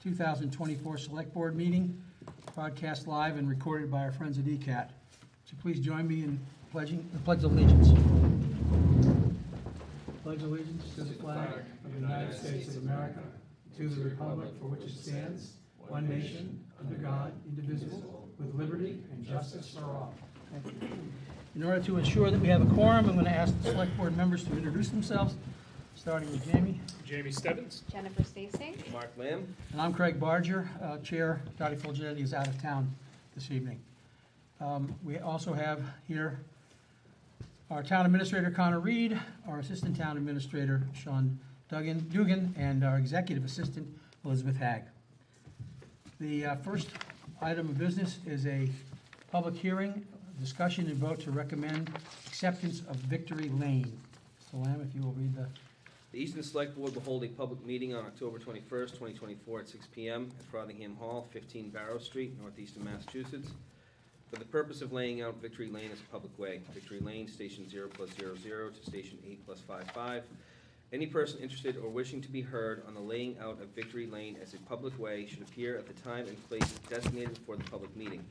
2024 Select Board meeting, broadcast live and recorded by our friends at ECAT. Would you please join me in pledging the Pledge of Allegiance? Pledge allegiance to the flag of the United States of America, to the republic for which it stands, one nation, under God, indivisible, with liberty and justice for all. Thank you. In order to ensure that we have a quorum, I'm going to ask the Select Board members to introduce themselves, starting with Jamie. Jamie Stebbins. Jennifer Stacy. Mark Lamb. And I'm Craig Barger, Chair. Dottie Fulgetti is out of town this evening. We also have here our Town Administrator, Connor Reed, our Assistant Town Administrator, Sean Dugan, and our Executive Assistant, Elizabeth Hagg. The first item of business is a public hearing, discussion and vote to recommend acceptance of Victory Lane. Mr. Lamb, if you will read the... The Easton Select Board will hold a public meeting on October 21st, 2024 at 6 p.m. at Frothingham Hall, 15 Barrow Street, Northeastern Massachusetts, for the purpose of laying out Victory Lane as a public way. Victory Lane, Station 0+00 to Station 8+55. Any person interested or wishing to be heard on the laying out of Victory Lane as a public way should appear at the time and place designated for the public meeting.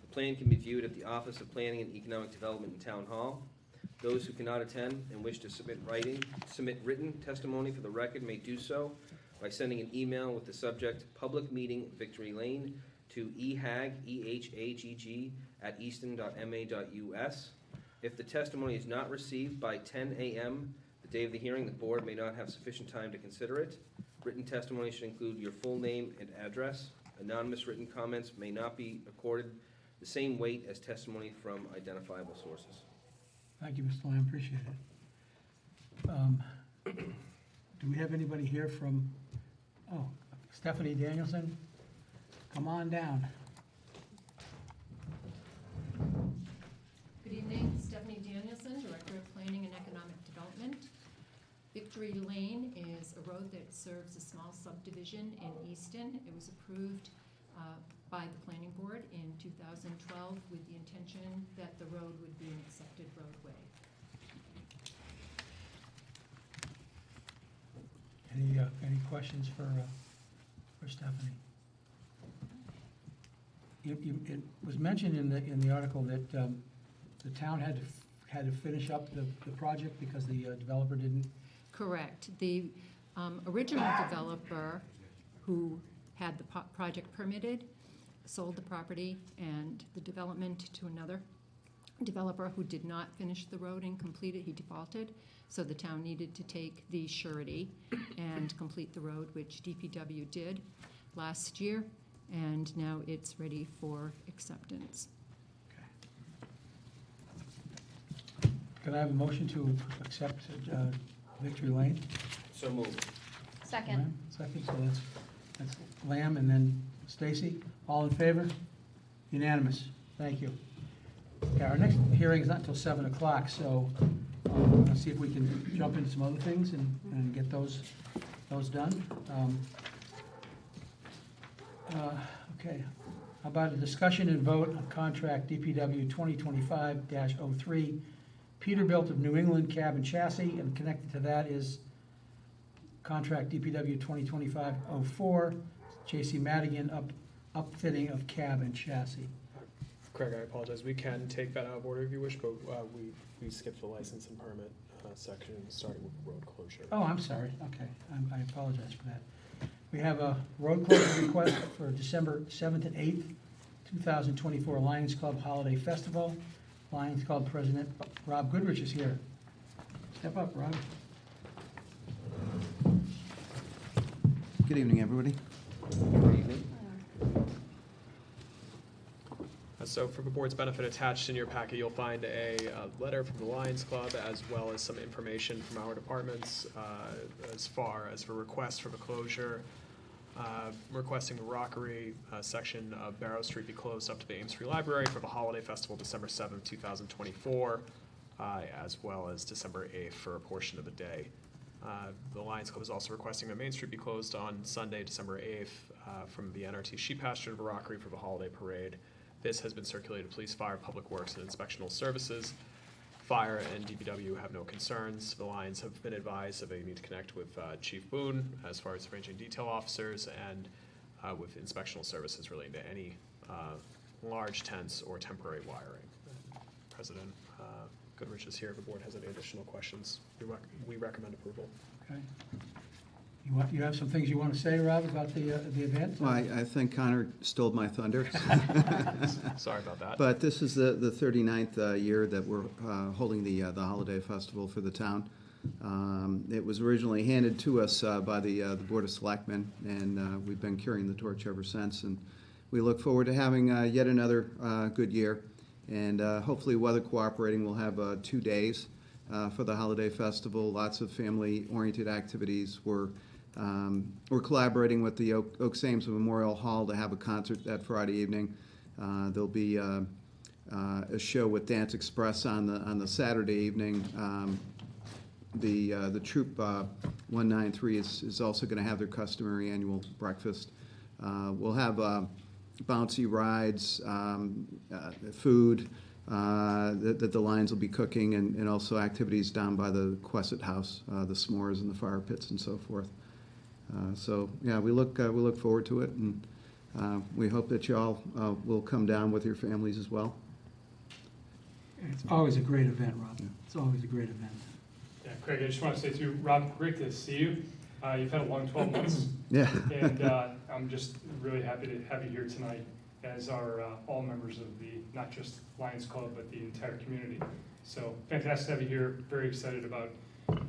The plan can be viewed at the Office of Planning and Economic Development in Town Hall. Those who cannot attend and wish to submit written testimony for the record may do so by sending an email with the subject Public Meeting Victory Lane to ehagg at easton.ma.us. If the testimony is not received by 10 a.m. the day of the hearing, the board may not have sufficient time to consider it. Written testimony should include your full name and address. Anonymous written comments may not be accorded the same weight as testimony from identifiable sources. Thank you, Mr. Lamb, appreciate it. Do we have anybody here from, Stephanie Danielson? Come on down. Good evening, Stephanie Danielson, Director of Planning and Economic Development. Victory Lane is a road that serves a small subdivision in Easton. It was approved by the Planning Board in 2012 with the intention that the road would be an accepted roadway. Any questions for Stephanie? It was mentioned in the article that the town had to finish up the project because the developer didn't. Correct. The original developer who had the project permitted sold the property and the development to another developer who did not finish the road and complete it. He defaulted, so the town needed to take the surety and complete the road, which DPW did last year, and now it's ready for acceptance. Okay. Can I have a motion to accept Victory Lane? So moved. Second. Lamb, second, so that's Lamb and then Stacy. All in favor? Unanimous. Thank you. Yeah, our next hearing is not until 7 o'clock, so we're going to see if we can jump into some other things and get those done. Okay. How about a discussion and vote on contract DPW 2025-03, Peterbilt of New England cab and chassis, and connected to that is contract DPW 2025-04, J.C. Madigan upfitting of cab and chassis. Craig, I apologize. We can take that out of order if you wish, but we skipped the license and permit section, starting with road closure. Oh, I'm sorry. Okay, I apologize for that. We have a road closure request for December 7th and 8th, 2024 Lions Club Holiday Festival. Lions Club President Rob Goodrich is here. Step up, Rob. Good evening, everybody. Good evening. So for the board's benefit, attached in your packet, you'll find a letter from the Lions Club as well as some information from our departments as far as for requests for the closure, requesting the Rockery section of Barrow Street be closed up to the Ames Free Library for the Holiday Festival December 7th, 2024, as well as December 8th for a portion of the day. The Lions Club is also requesting that Main Street be closed on Sunday, December 8th from the NRT Sheep Pasture to the Rockery for the holiday parade. This has been circulated to Police, Fire, Public Works, and Inspectional Services. Fire and DPW have no concerns. The Lions have been advised that they need to connect with Chief Boone as far as arranging detail officers, and with inspectional services relating to any large tents or temporary wiring. President Goodrich is here if the board has any additional questions. We recommend approval. Okay. You have some things you want to say, Rob, about the event? Well, I think Connor stole my thunder. Sorry about that. But this is the 39th year that we're holding the holiday festival for the town. It was originally handed to us by the Board of Selectmen, and we've been carrying the torch ever since. And we look forward to having yet another good year. And hopefully, weather cooperating, we'll have 2 days for the holiday festival. Lots of family-oriented activities. We're collaborating with the Oaks Ames Memorial Hall to have a concert that Friday evening. There'll be a show with Dance Express on the Saturday evening. The Troop 193 is also going to have their customary annual breakfast. We'll have bouncy rides, food that the Lions will be cooking, and also activities down by the Quessett House, the s'mores and the fire pits and so forth. So yeah, we look forward to it, and we hope that you all will come down with your families as well. It's always a great event, Rob. It's always a great event. Yeah, Craig, I just want to say to you, Rob, great to see you. You've had a long 12 months, Yeah. and I'm just really happy to have you here tonight, as are all members of the, not just Lions Club, but the entire community. So fantastic to have you here. Very excited about,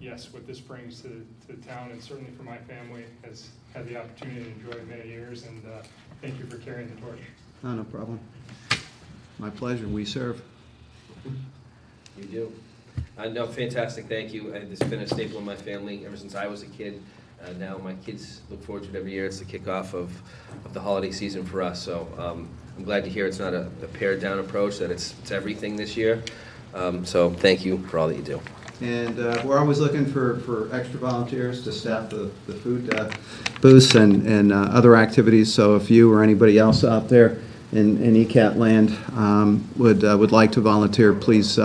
yes, what this brings to the town, and certainly for my family, has had the opportunity to enjoy many years, and thank you for carrying the torch. Oh, no problem. My pleasure. We serve. You do. No, fantastic, thank you. It's been a staple in my family ever since I was a kid. Now my kids look forward to it every year. It's the kickoff of the holiday season for us. So I'm glad to hear it's not a pared down approach, that it's everything this year. So thank you for all that you do. And we're always looking for extra volunteers to staff the food booths and other activities. So if you or anybody else out there in ECAT land would like to volunteer, please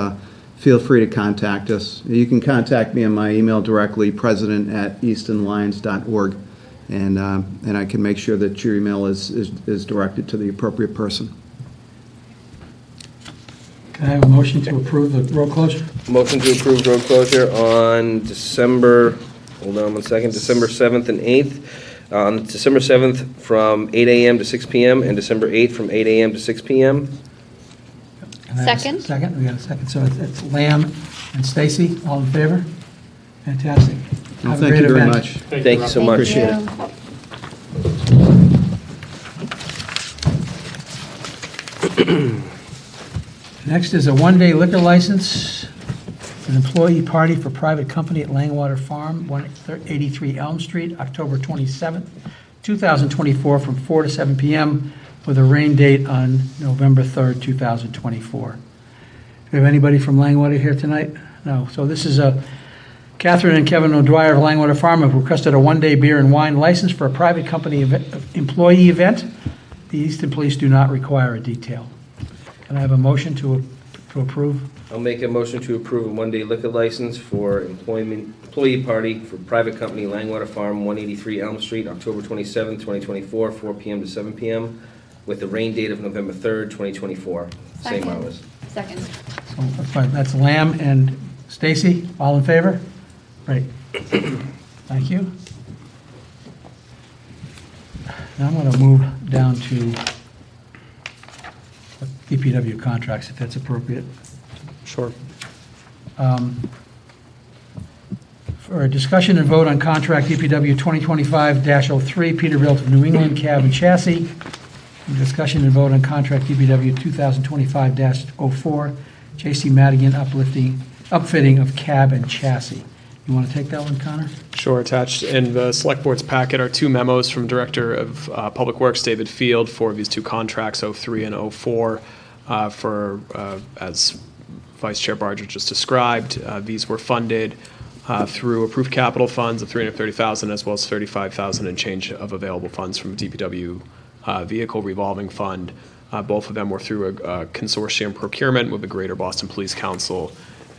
feel free to contact us. You can contact me on my email directly, president@eastonlions.org, and I can make sure that your email is directed to the appropriate person. Can I have a motion to approve the road closure? Motion to approve road closure on December 7th and 8th. On December 7th from 8 a.m. to 6 p.m. and December 8th from 8 a.m. to 6 p.m. Can I have a Second. Second, we got a second. So it's Lamb and Stacy, all in favor? Fantastic. Well, Have a thank great you very event. much. Thank you so much. Appreciate it. Next is a one-day liquor license, an employee party for private company at Langwater Farm, 183 Elm Street, October 27th, 2024, from 4 to 7 p.m., with a rain date on November 3rd, 2024. Do we have anybody from Langwater here tonight? No. So this is Catherine and Kevin O'Dwyer of Langwater Farm have requested a one-day beer and wine license for a private company employee event. The Easton Police do not require a detail. Can I have a motion to approve? I'll make a motion to approve a one-day liquor license for employee party for private company Langwater Farm, 183 Elm Street, October 27th, 2024, 4 p.m. to 7 p.m., with the rain date of November 3rd, 2024. Same Second. hours. Second. So that's Lamb and Stacy, all in favor? Great. Thank you. Now I'm going to move down to DPW contracts, if that's appropriate. Sure. For a discussion and vote on contract DPW 2025-03, Peterbilt of New England Cab and Chassis. Discussion and vote on contract DPW 2025-04, J.C. Madigan upfitting of cab and chassis. You want to take that one, Connor? Sure. Attached in the Select Board's packet are two memos from Director of Public Works, David Field, for these two contracts, 03 and 04, as Vice Chair Barger just described. These were funded through approved capital funds of $330,000, as well as $35,000 and change of available funds from DPW Vehicle Revolving Fund. Both of them were through a consortium procurement with the Greater Boston Police Council,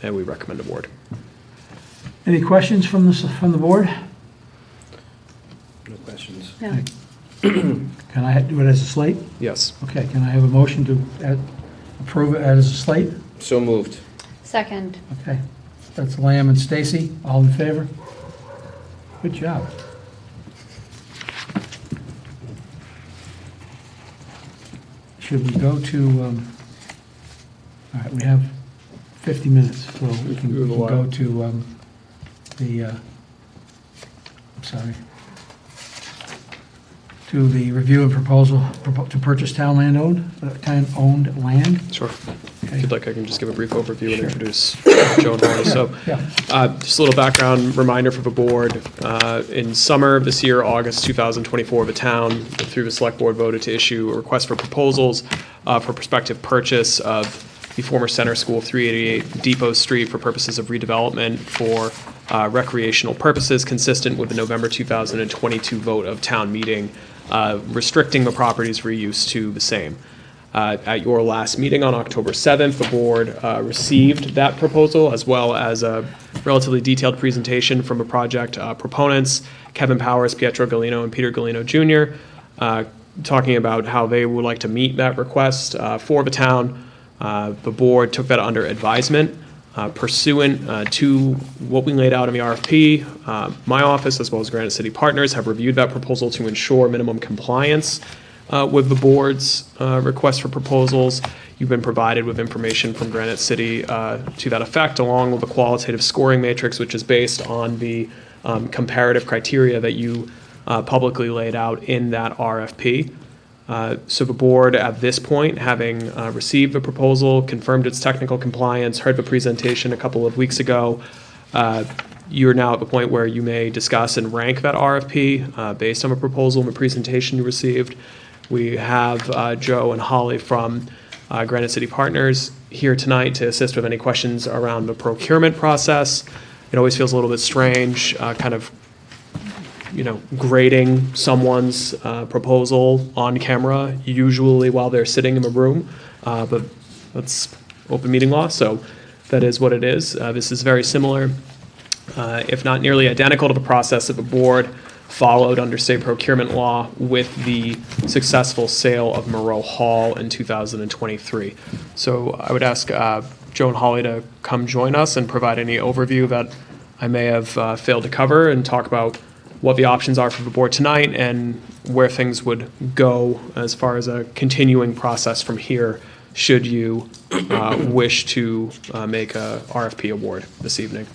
and we recommend award. Any questions from the board? No questions. No. Can I do it as a slate? Yes. Okay, can I have a motion to approve it as a slate? So moved. Second. Okay, that's Lamb and Stacy, all in favor? Good job. Should we go to, all right, we have 50 minutes, so we can We have a lot. go to I'm sorry, to the review and proposal to purchase town-owned land. Sure. If Okay. you'd like, I can just give a brief overview and Sure. introduce Joe and Holly. So, Yeah, just a little background reminder for the board. In summer of this year, August 2024, the town, through the select board, voted to issue a request for proposals for prospective purchase of the former Center School, 388 Depot Street, for purposes of redevelopment for recreational purposes, consistent with the November 2022 vote of town meeting, restricting the property's reuse to the same. At your last meeting on October 7th, the board received that proposal, as well as a relatively detailed presentation from the project proponents, Kevin Powers, Pietro Galino, and Peter Galino Jr., talking about how they would like to meet that request for the town. The board took that under advisement. Pursuant to what we laid out in the RFP, my office, as well as Granite City Partners, have reviewed that proposal to ensure minimum compliance with the board's request for proposals. You've been provided with information from Granite City to that effect, along with the qualitative scoring matrix, which is based on the comparative criteria that you publicly laid out in that RFP. So the board, at this point, having received the proposal, confirmed its technical compliance, heard the presentation a couple of weeks ago, you're now at the point where you may discuss and rank that RFP based on the proposal and the presentation you received. We have Joe and Holly from Granite City Partners here tonight to assist with any questions around the procurement process. It always feels a little bit strange, kind of grading someone's proposal on camera, usually while they're sitting in the room, but that's open meeting law, so that is what it is. This is very similar, if not nearly identical, to the process that the board followed under state procurement law with the successful sale of Moreau Hall in 2023. So I would ask Joe and Holly to come join us and provide any overview that I may have failed to cover, and talk about what the options are for the board tonight and where things would go as far as a continuing process from here, should you wish to make a RFP award this evening.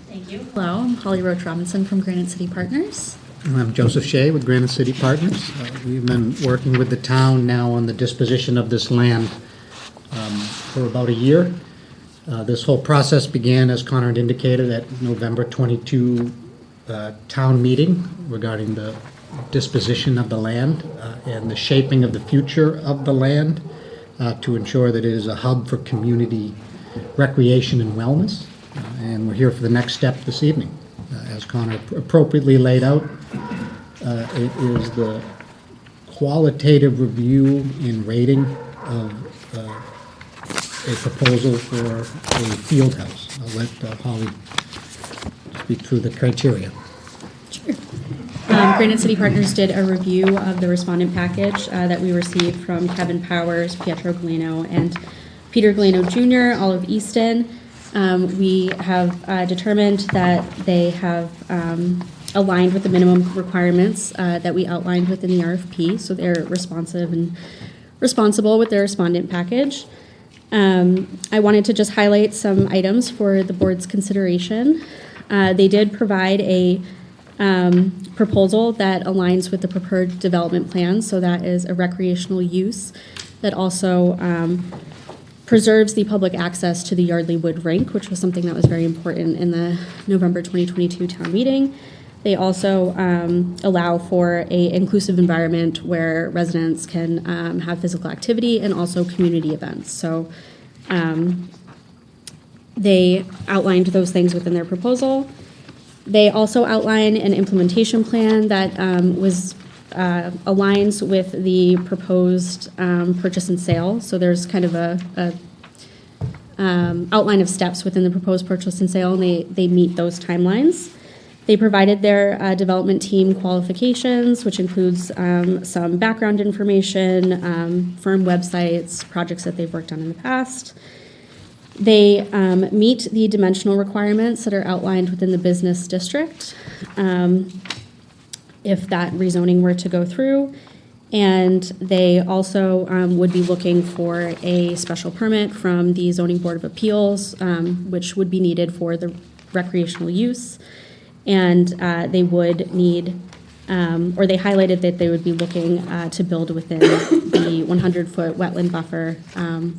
Thank you. Hello, I'm Holly Roach Robinson from Granite City Partners. I'm Joseph Shea with Granite City Partners. We've been working with the town now on the disposition of this land for about a year. This whole process began, as Connor had indicated, at November 22 town meeting regarding the disposition of the land and the shaping of the future of the land to ensure that it is a hub for community recreation and wellness. And we're here for the next step this evening. As Connor appropriately laid out, it is the qualitative review and rating of a proposal for a field house. I'll let Holly speak through the criteria. Sure. Granite City Partners did a review of the respondent package that we received from Kevin Powers, Pietro Galino, and Peter Galino Jr., all of Easton. We have determined that they have aligned with the minimum requirements that we outlined within the RFP, so they're responsive and responsible with their respondent package. I wanted to just highlight some items for the board's consideration. They did provide a proposal that aligns with the preferred development plan, so that is a recreational use that also preserves the public access to the Yardley Wood Rink, which was something that was very important in the November 2022 town meeting. They also allow for an inclusive environment where residents can have physical activity and also community events. So they outlined those things within their proposal. They also outline an implementation plan that was aligns with the proposed purchase and sale. So there's kind of a outline of steps within the proposed purchase and sale, and they meet those timelines. They provided their development team qualifications, which includes some background information, firm websites, projects that they've worked on in the past. They meet the dimensional requirements that are outlined within the business district, if that rezoning were to go through. And they also would be looking for a special permit from the Zoning Board of Appeals, which would be needed for the recreational use. And they would need, or they highlighted that they would be looking to build within the 100-foot wetland buffer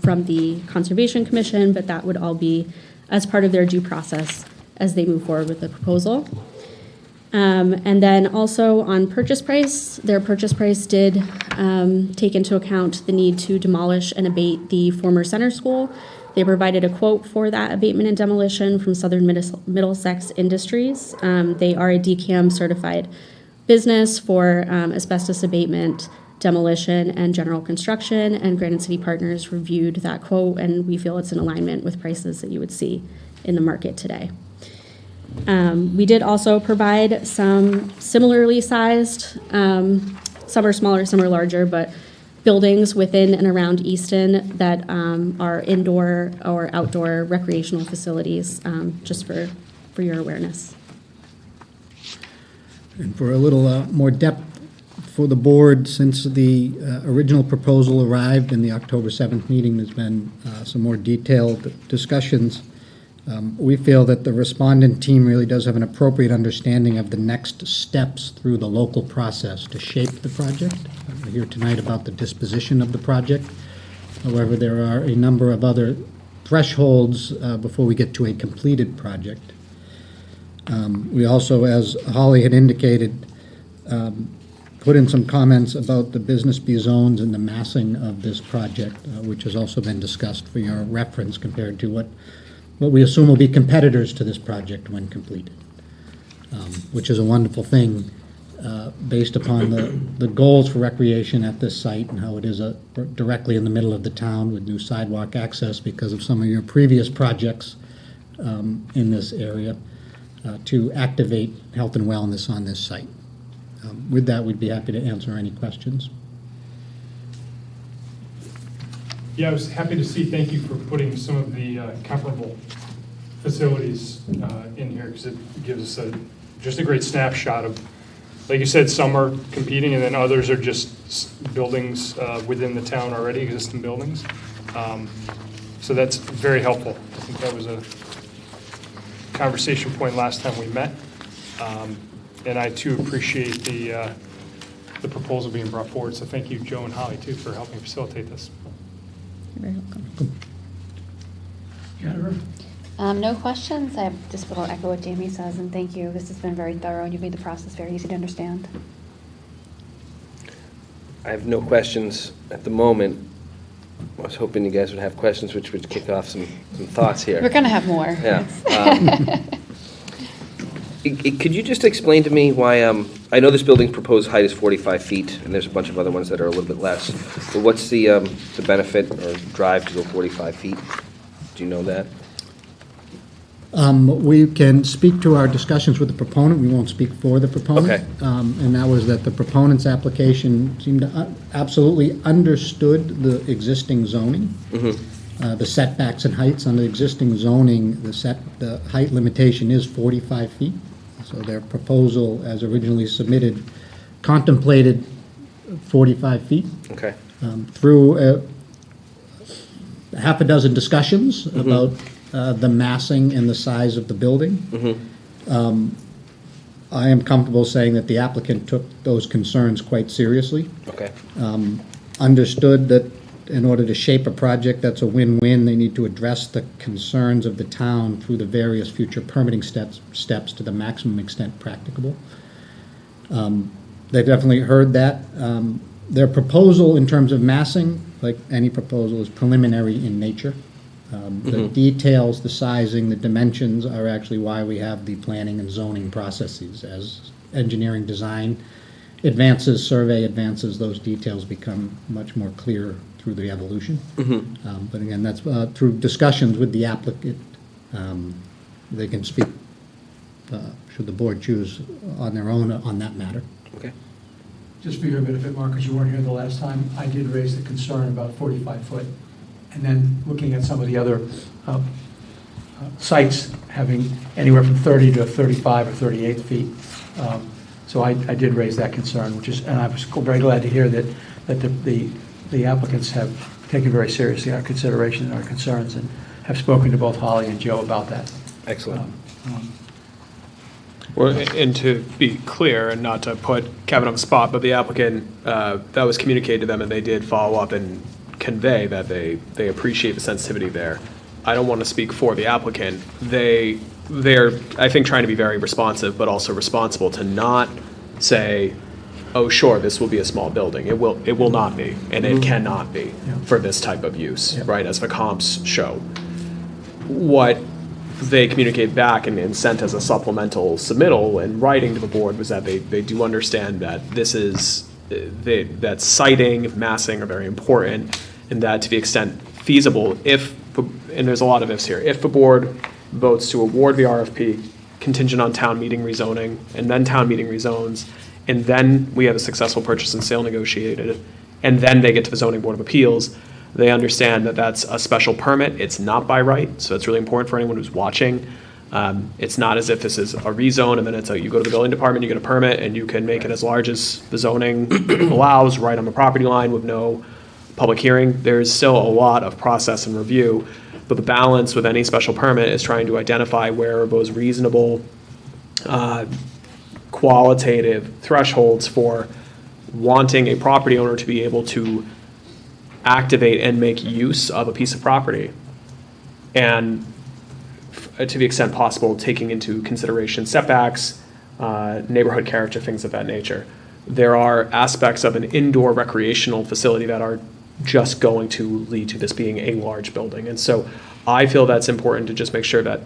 from the Conservation Commission, but that would all be as part of their due process as they move forward with the proposal. And then also on purchase price, their purchase price did take into account the need to demolish and abate the former center school. They provided a quote for that abatement and demolition from Southern Middlesex Industries. They are a DCAM certified business for asbestos abatement, demolition, and general construction, and Granite City Partners reviewed that quote, and we feel it's in alignment with prices that you would see in the market today. We did also provide some similarly sized, some are smaller, some are larger, but buildings within and around Easton that are indoor or outdoor recreational facilities, just for your awareness. And for a little more depth for the board, since the original proposal arrived in the October 7th meeting, there's been some more detailed discussions. We feel that the respondent team really does have an appropriate understanding of the next steps through the local process to shape the project. We're here tonight about the disposition of the project. However, there are a number of other thresholds before we get to a completed project. We also, as Holly had indicated, put in some comments about the business B zones and the massing of this project, which has also been discussed for your reference compared to what we assume will be competitors to this project when completed, which is a wonderful thing based upon the goals for recreation at this site and how it is directly in the middle of the town with new sidewalk access because of some of your previous projects in this area to activate health and wellness on this site. With that, we'd be happy to answer any questions. Yeah, I was happy to see, thank you for putting some of the comparable facilities in here, because it gives us just a great snapshot of, like you said, some are competing and then others are just buildings within the town already, existing buildings. So that's very helpful. I think that was a conversation point last time we met. And I too appreciate the proposal being brought forward. So thank you, Joe and Holly, too, for helping facilitate this. You're very welcome. Jennifer? No questions. I just will echo what Jamie says, and thank you. This has been very thorough, and you've made the process very easy to understand. I have no questions at the moment. I was hoping you guys would have questions, which would kick off some thoughts here. We're going to have more. Yeah. Could you just explain to me why, I know this building's proposed height is 45 feet, and there's a bunch of other ones that are a little bit less, but what's the benefit or drive to go 45 feet? Do you know that? We can speak to our discussions with the proponent. We won't speak for the proponent. Okay. And that was that the proponent's application seemed to absolutely understood the existing zoning. Mm-hmm. The setbacks and heights on the existing zoning, the height limitation is 45 feet. So their proposal, as originally submitted, contemplated 45 feet. Okay. Through half a dozen discussions about the massing and the size of the building. I am comfortable saying that the applicant took those concerns quite seriously. Okay. Understood that in order to shape a project that's a win-win, they need to address the concerns of the town through the various future permitting steps to the maximum extent practicable. They've definitely heard that. Their proposal in terms of massing, like any proposal, is preliminary in nature. The details, the sizing, the dimensions are actually why we have the planning and zoning processes, as engineering design survey advances, those details become much more clear through the evolution. But again, that's through discussions with the applicant. They can speak, should the board choose, on their own on that matter. Okay. Just for your benefit, Mark, because you weren't here the last time, I did raise the concern about 45 foot. And then looking at some of the other sites having anywhere from 30 to 35 or 38 feet. So I did raise that concern, and I was very glad to hear that the applicants have taken very seriously our consideration and our concerns, and have spoken to both Holly and Joe about that. Excellent. Well, and to be clear, and not to put Kevin on the spot, but the applicant, that was communicated to them, and they did follow up and convey that they appreciate the sensitivity there. I don't want to speak for the applicant. They're, I think, trying to be very responsive, but also responsible to not say, oh, sure, this will be a small building. It will not be, and it cannot be for this type of use, right, as the comps show. What they communicate back and sent as a supplemental submittal in writing to the board was that they do understand that this is, that siting, massing are very important, and that to the extent feasible, and there's a lot of ifs here, if the board votes to award the RFP contingent on town meeting rezoning, and then town meeting rezones, and then we have a successful purchase and sale negotiated, and then they get to the zoning board of appeals, they understand that that's a special permit. It's not by right, so it's really important for anyone who's watching. It's not as if this is a rezone and then it's you go to the building department, you get a permit, and you can make it as large as the zoning allows, right on the property line with no public hearing. There's still a lot of process and review, but the balance with any special permit is trying to identify where those reasonable qualitative thresholds for wanting a property owner to be able to activate and make use of a piece of property, and to the extent possible, taking into consideration setbacks, neighborhood character, things of that nature. There are aspects of an indoor recreational facility that are just going to lead to this being a large building. And so I feel that's important to just make sure that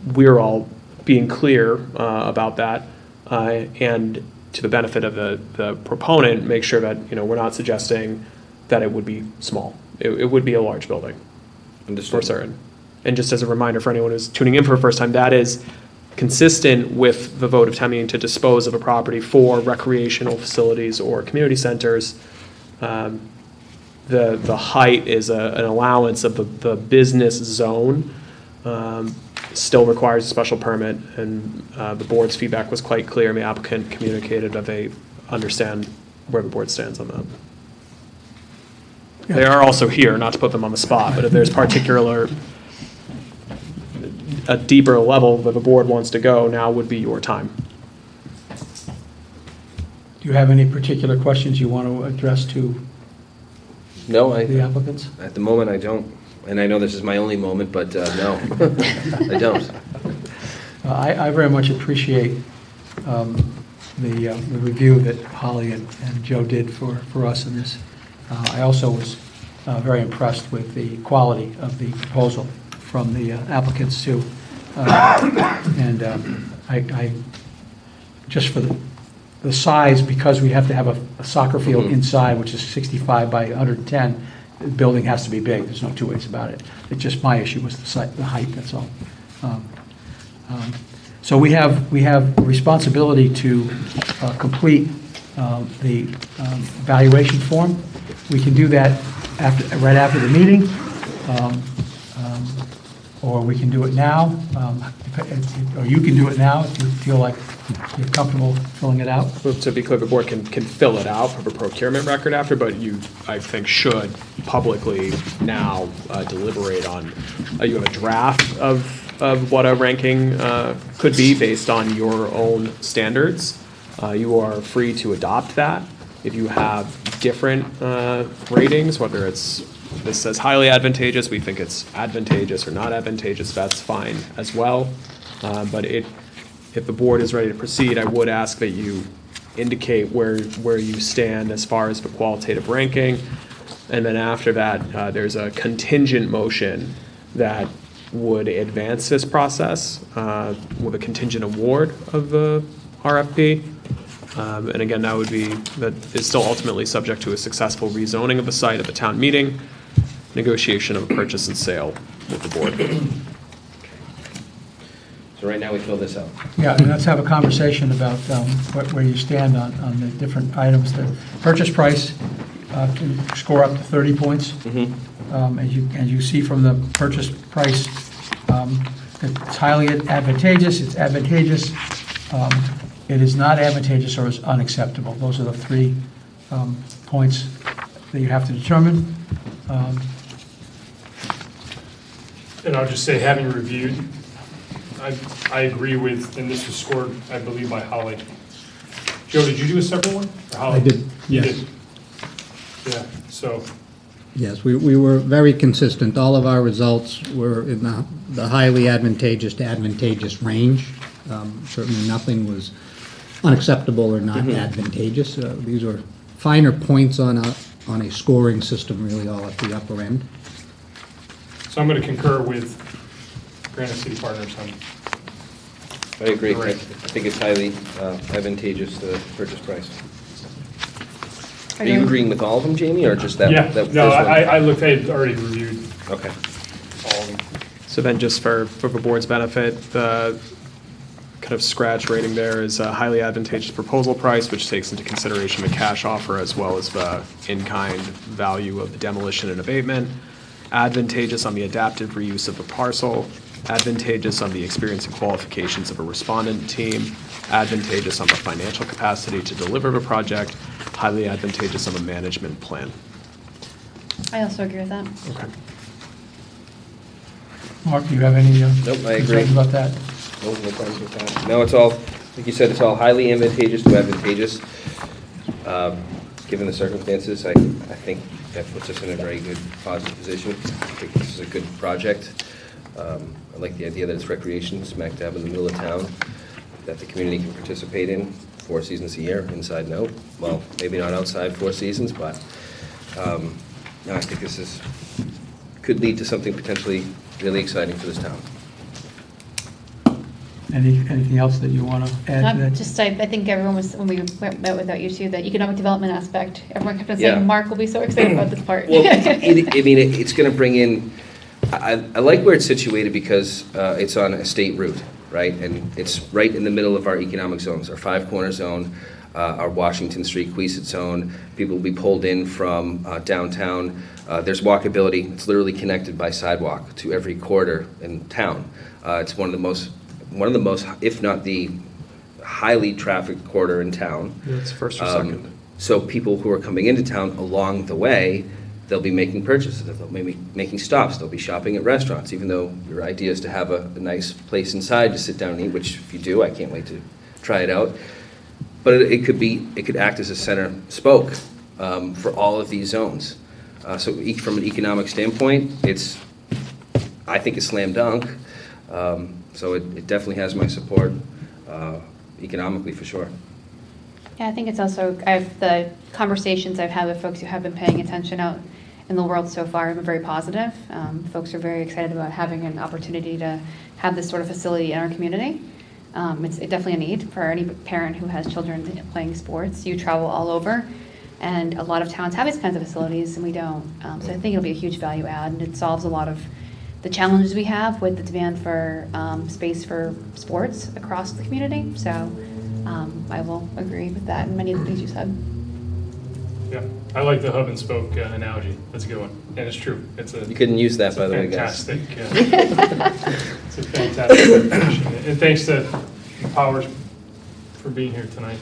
we're all being clear about that, and to the benefit of the proponent, make sure that, we're not suggesting that it would be small. It would be a large building, for certain. And just as a reminder for anyone who's tuning in for the first time, that is consistent with the vote of town meeting to dispose of a property for recreational facilities or community centers. The height is an allowance of the business zone. Still requires a special permit, and the board's feedback was quite clear, and the applicant communicated that they understand where the board stands on that. They are also here, not to put them on the spot, but if there's a deeper level that the board wants to go, now would be your time. Do you have any particular questions you want to address to No, the applicants? at the moment I don't, and I know this is my only moment, but no, I don't. I very much appreciate the review that Holly and Joe did for us in this. I also was very impressed with the quality of the proposal from the applicants too. And I just for the size, because we have to have a soccer field inside, which is 65 by 110, the building has to be big. There's no two ways about it. It's just my issue was the height, that's all. So we have responsibility to complete the evaluation form. We can do that right after the meeting, or we can do it now, or you can do it now if you feel like you're comfortable filling it out. Well, to be clear, the board can fill it out for the procurement record after, but you, I think, should publicly now deliberate on, you have a draft of what a ranking could be based on your own standards. You are free to adopt that. If you have different ratings, whether this says highly advantageous, we think it's advantageous or not advantageous, that's fine as well. But if the board is ready to proceed, I would ask that you indicate where you stand as far as the qualitative ranking. And then after that, there's a contingent motion that would advance this process with a contingent award of the RFP. And again, that is still ultimately subject to a successful rezoning of a site at the town meeting, negotiation of a purchase and sale with the board. So right now, we fill this out. Yeah, and let's have a conversation about where you stand on the different items. The purchase price can score up to 30 points. As you see from the purchase price, it's highly advantageous, it's advantageous, it is not advantageous, or is unacceptable. Those are the 3 points that you have to determine. And I'll just say, having reviewed, I agree with, and this was scored, I believe, by Holly. Joe, did you do a separate one? Or Holly? I did, You yes. did? Yeah, so, Yes, we were very consistent. All of our results were in the highly advantageous to advantageous range. Certainly nothing was unacceptable or not advantageous. These were finer points on a scoring system, really all at the upper end. so I'm going to concur with Granite City Partners on. I agree. I Correct. think it's highly advantageous, the purchase price. Are Are you you- agreeing with all of them, Jamie, or just that? Yeah, that no, first one? I looked, I had already reviewed Okay. all of them. So then just for the board's benefit, the kind of scratch rating there is a highly advantageous proposal price, which takes into consideration the cash offer as well as the in-kind value of the demolition and abatement. Advantageous on the adaptive reuse of a parcel. Advantageous on the experience and qualifications of a respondent team. Advantageous on the financial capacity to deliver the project. Highly advantageous on the management plan. I also agree with that. Okay. Mark, do you have any Nope, I agree. concerns about that? No problems with that. No, it's all, like you said, it's all highly advantageous to advantageous. Given the circumstances, I think that puts us in a very good, positive position. I think this is a good project. I like the idea that it's recreation, smack dab in the middle of town, that the community can participate in 4 seasons a year, inside and out. Well, maybe not outside 4 seasons, but no, I think this could lead to something potentially really exciting for this town. Anything else that you want to add to that? I think everyone was, when we met without you two, that economic development aspect, everyone kept on Yeah. saying, Mark will be so excited about this part. Well, it's going to bring in, I like where it's situated because it's on a state route, right? And it's right in the middle of our economic zones, our 5-corner zone, our Washington Street, Queesit zone. People will be pulled in from downtown. There's walkability. It's literally connected by sidewalk to every corridor in town. It's one of the most, if not the highly trafficked corridor in town. Yeah, it's first or second. So people who are coming into town along the way, they'll be making purchases, they'll be making stops, they'll be shopping at restaurants, even though your idea is to have a nice place inside to sit down and eat, which if you do, I can't wait to try it out. But it could act as a center spoke for all of these zones. So from an economic standpoint, I think it's slam dunk. So it definitely has my support economically, for sure. Yeah, I think it's also, the conversations I've had with folks who have been paying attention out in the world so far have been very positive. Folks are very excited about having an opportunity to have this sort of facility in our community. It's definitely a need for any parent who has children playing sports. You travel all over, and a lot of towns have these kinds of facilities, and we don't. So I think it'll be a huge value add, and it solves a lot of the challenges we have with the demand for space for sports across the community. So I will agree with that and many of the things you said. Yeah, I like the hub and spoke analogy. That's a good one, and it's true. You couldn't use that, It's by a the way, guys. fantastic, it's a fantastic definition. And thanks to Powers for being here tonight.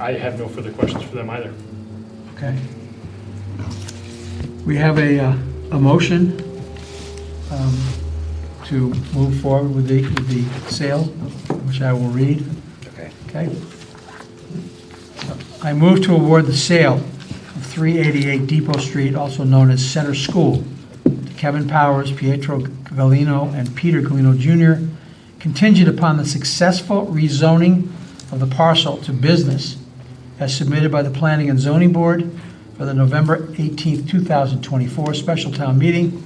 I have no further questions for them either. Okay. We have a motion to move forward with the sale, which I will read. Okay. Okay? I move to award the sale of 388 Depot Street, also known as Center School, to Kevin Powers, Pietro Galino, and Peter Galino Jr., contingent upon the successful rezoning of the parcel to business as submitted by the Planning and Zoning Board for the November 18, 2024 special town meeting,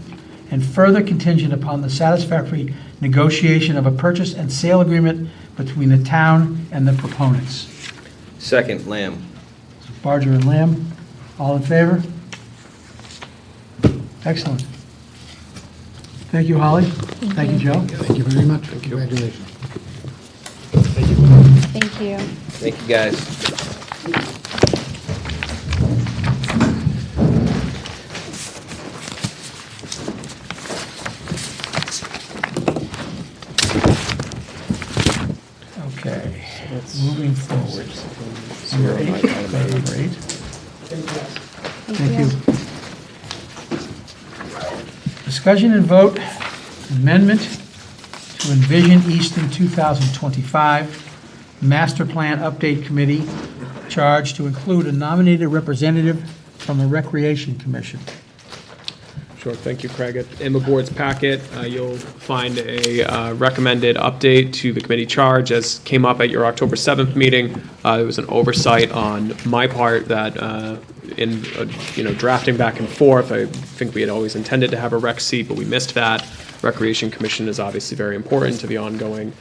and further contingent upon the satisfactory negotiation of a purchase and sale agreement between the town and the proponents. Second, Lamb. Barger and Lamb, all in favor? Excellent. Thank you, Holly. Thank you, Joe. Thank you very much. Congratulations. Thank you. Thank you, guys. Okay, moving forward. Number 8. Number 8. Thank you. Discussion and vote amendment to Envision Easton 2025 Master Plan Update Committee, charged to include a nominated representative from the Recreation Commission. Sure, thank you, Craig. In the board's packet, you'll find a recommended update to the committee charge as came up at your October 7th meeting. There was an oversight on my part that in drafting back and forth, I think we had always intended to have a rec seat, but we missed that. Recreation Commission is obviously very important to the ongoing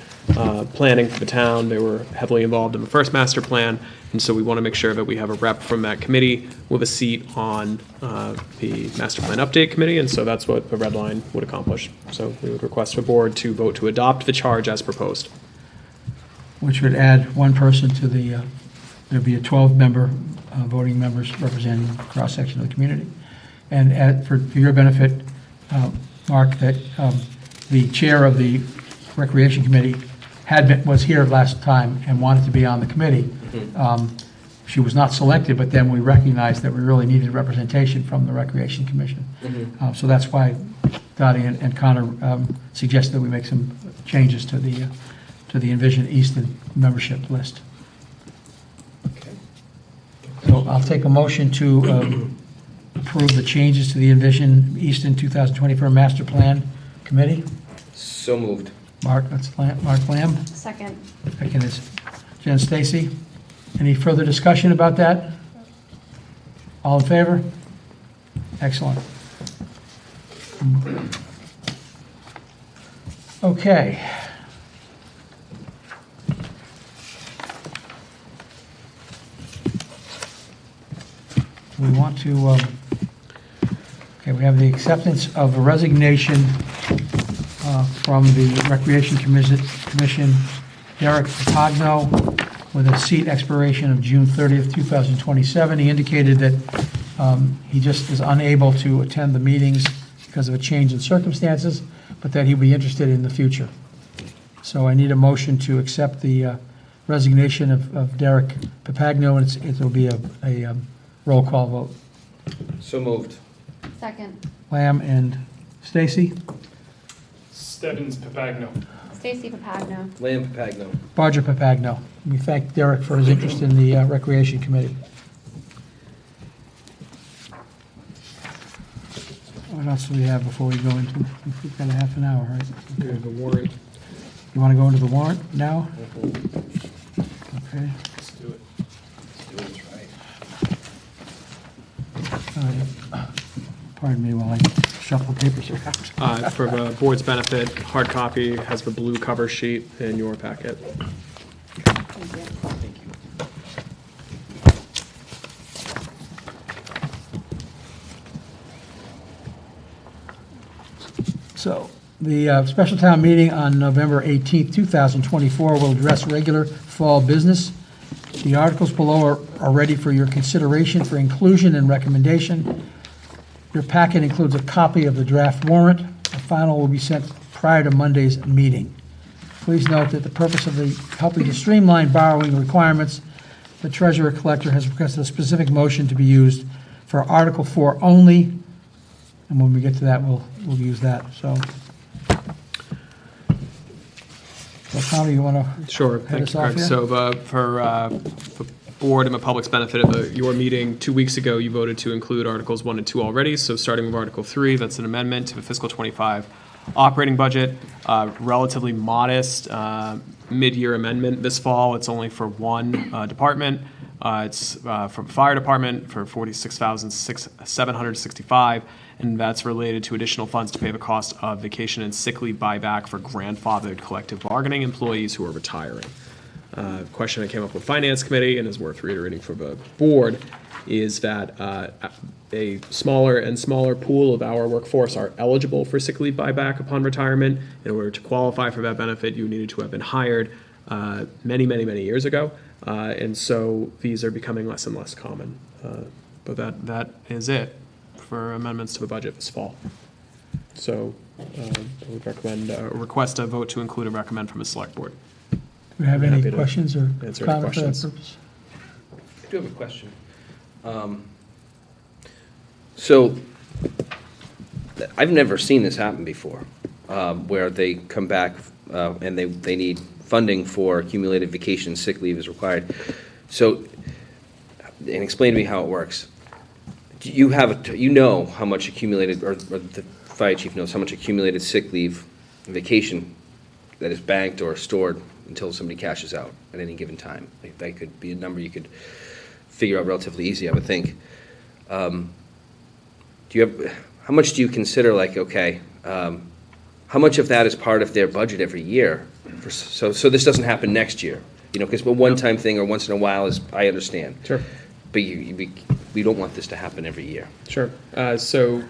planning for the town. They were heavily involved in the first master plan, and so we want to make sure that we have a rep from that committee with a seat on the master plan update committee, and so that's what the red line would accomplish. So we would request the board to vote to adopt the charge as proposed. Which would add one person to the, there'd be a 12-member voting members representing a cross-section of the community. And for your benefit, Mark, that the chair of the Recreation Committee was here last time and wanted to be on the committee. She was not selected, but then we recognized that we really needed representation from the Recreation Commission. So that's why Dottie and Connor suggested that we make some changes to the Envision Easton membership list. So I'll take a motion to approve the changes to the Envision Easton 2024 Master Plan Committee. So moved. Mark Lamb. Second. Second is Jen Stacy. Any further discussion about that? All in favor? Excellent. Okay. We want to, okay, we have the acceptance of a resignation from the Recreation Commission, Derek Pagno, with a seat expiration of June 30th, 2027. He indicated that he just is unable to attend the meetings because of a change in circumstances, but that he'll be interested in the future. So I need a motion to accept the resignation of Derek Papagno, and it'll be a roll call vote. So moved. Second. Lamb and Stacy. Stebbins Papagno. Stacy Papagno. Lamb Papagno. Barger Papagno. We thank Derek for his interest in the Recreation Committee. What else do we have before we go into, we've got a half an hour, right? Okay, the warrant. You want to go into the warrant now? Okay. Let's do it. Do it right. All right. Pardon me while I shuffle papers around. For the board's benefit, hard copy has the blue cover sheet in your packet. Thank you. So, the special town meeting on November 18th, 2024 will address regular fall business. The articles below are ready for your consideration for inclusion and recommendation. Your packet includes a copy of the draft warrant. The final will be sent prior to Monday's meeting. Please note that the purpose of helping to streamline borrowing requirements, the treasurer collector has requested a specific motion to be used for Article 4 only. And when we get to that, we'll use that, so. Connor, you want to Sure, head thank us you, off Craig. here? So for the board and the public's benefit of your meeting 2 weeks ago, you voted to include Articles 1 and 2 already. So starting with Article 3, that's an amendment to the fiscal '25 operating budget, relatively modest mid-year amendment this fall. It's only for one department. It's from fire department for $46,765, and that's related to additional funds to pay the cost of vacation and sick leave buyback for grandfathered collective bargaining employees who are retiring. Question that came up with Finance Committee and is worth reiterating for the board is that a smaller and smaller pool of our workforce are eligible for sick leave buyback upon retirement. In order to qualify for that benefit, you needed to have been hired many years ago. And so these are becoming less and less common. But that is it for amendments to the budget this fall. So I would recommend, request a vote to include and recommend from the select board. Do we have any Happy to questions or answer any comments for that questions. purpose? I do have a question. So, I've never seen this happen before, where they come back and they need funding for accumulated vacation, sick leave is required. So, and explain to me how it works. Do you have, you know how much accumulated, or the fire chief knows how much accumulated sick leave, vacation that is banked or stored until somebody cashes out at any given time. Like, that could be a number you could figure out relatively easy, I would think. How much do you consider, like, okay, how much of that is part of their budget every year? So this doesn't happen next year, because a one-time thing or once in a while is, I understand. Sure. But we don't want this to happen every year. Sure. So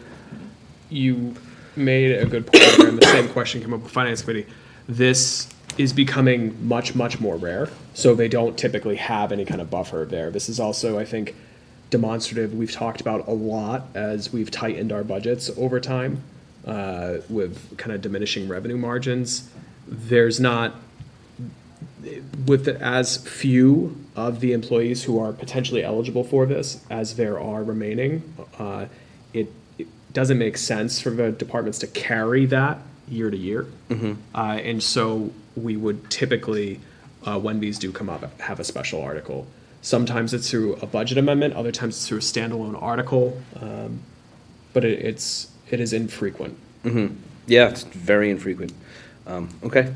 you made a good point there, and the same question came up with Finance Committee. This is becoming much more rare, so they don't typically have any kind of buffer there. This is also, I think, demonstrative. We've talked about a lot as we've tightened our budgets over time with kind of diminishing revenue margins. There's not, with as few of the employees who are potentially eligible for this as there are remaining, it doesn't make sense for the departments to carry that year to year. And so we would typically, when these do come up, have a special article. Sometimes it's through a budget amendment, other times it's through a standalone article, but it is infrequent. Yeah, it's very infrequent. Okay.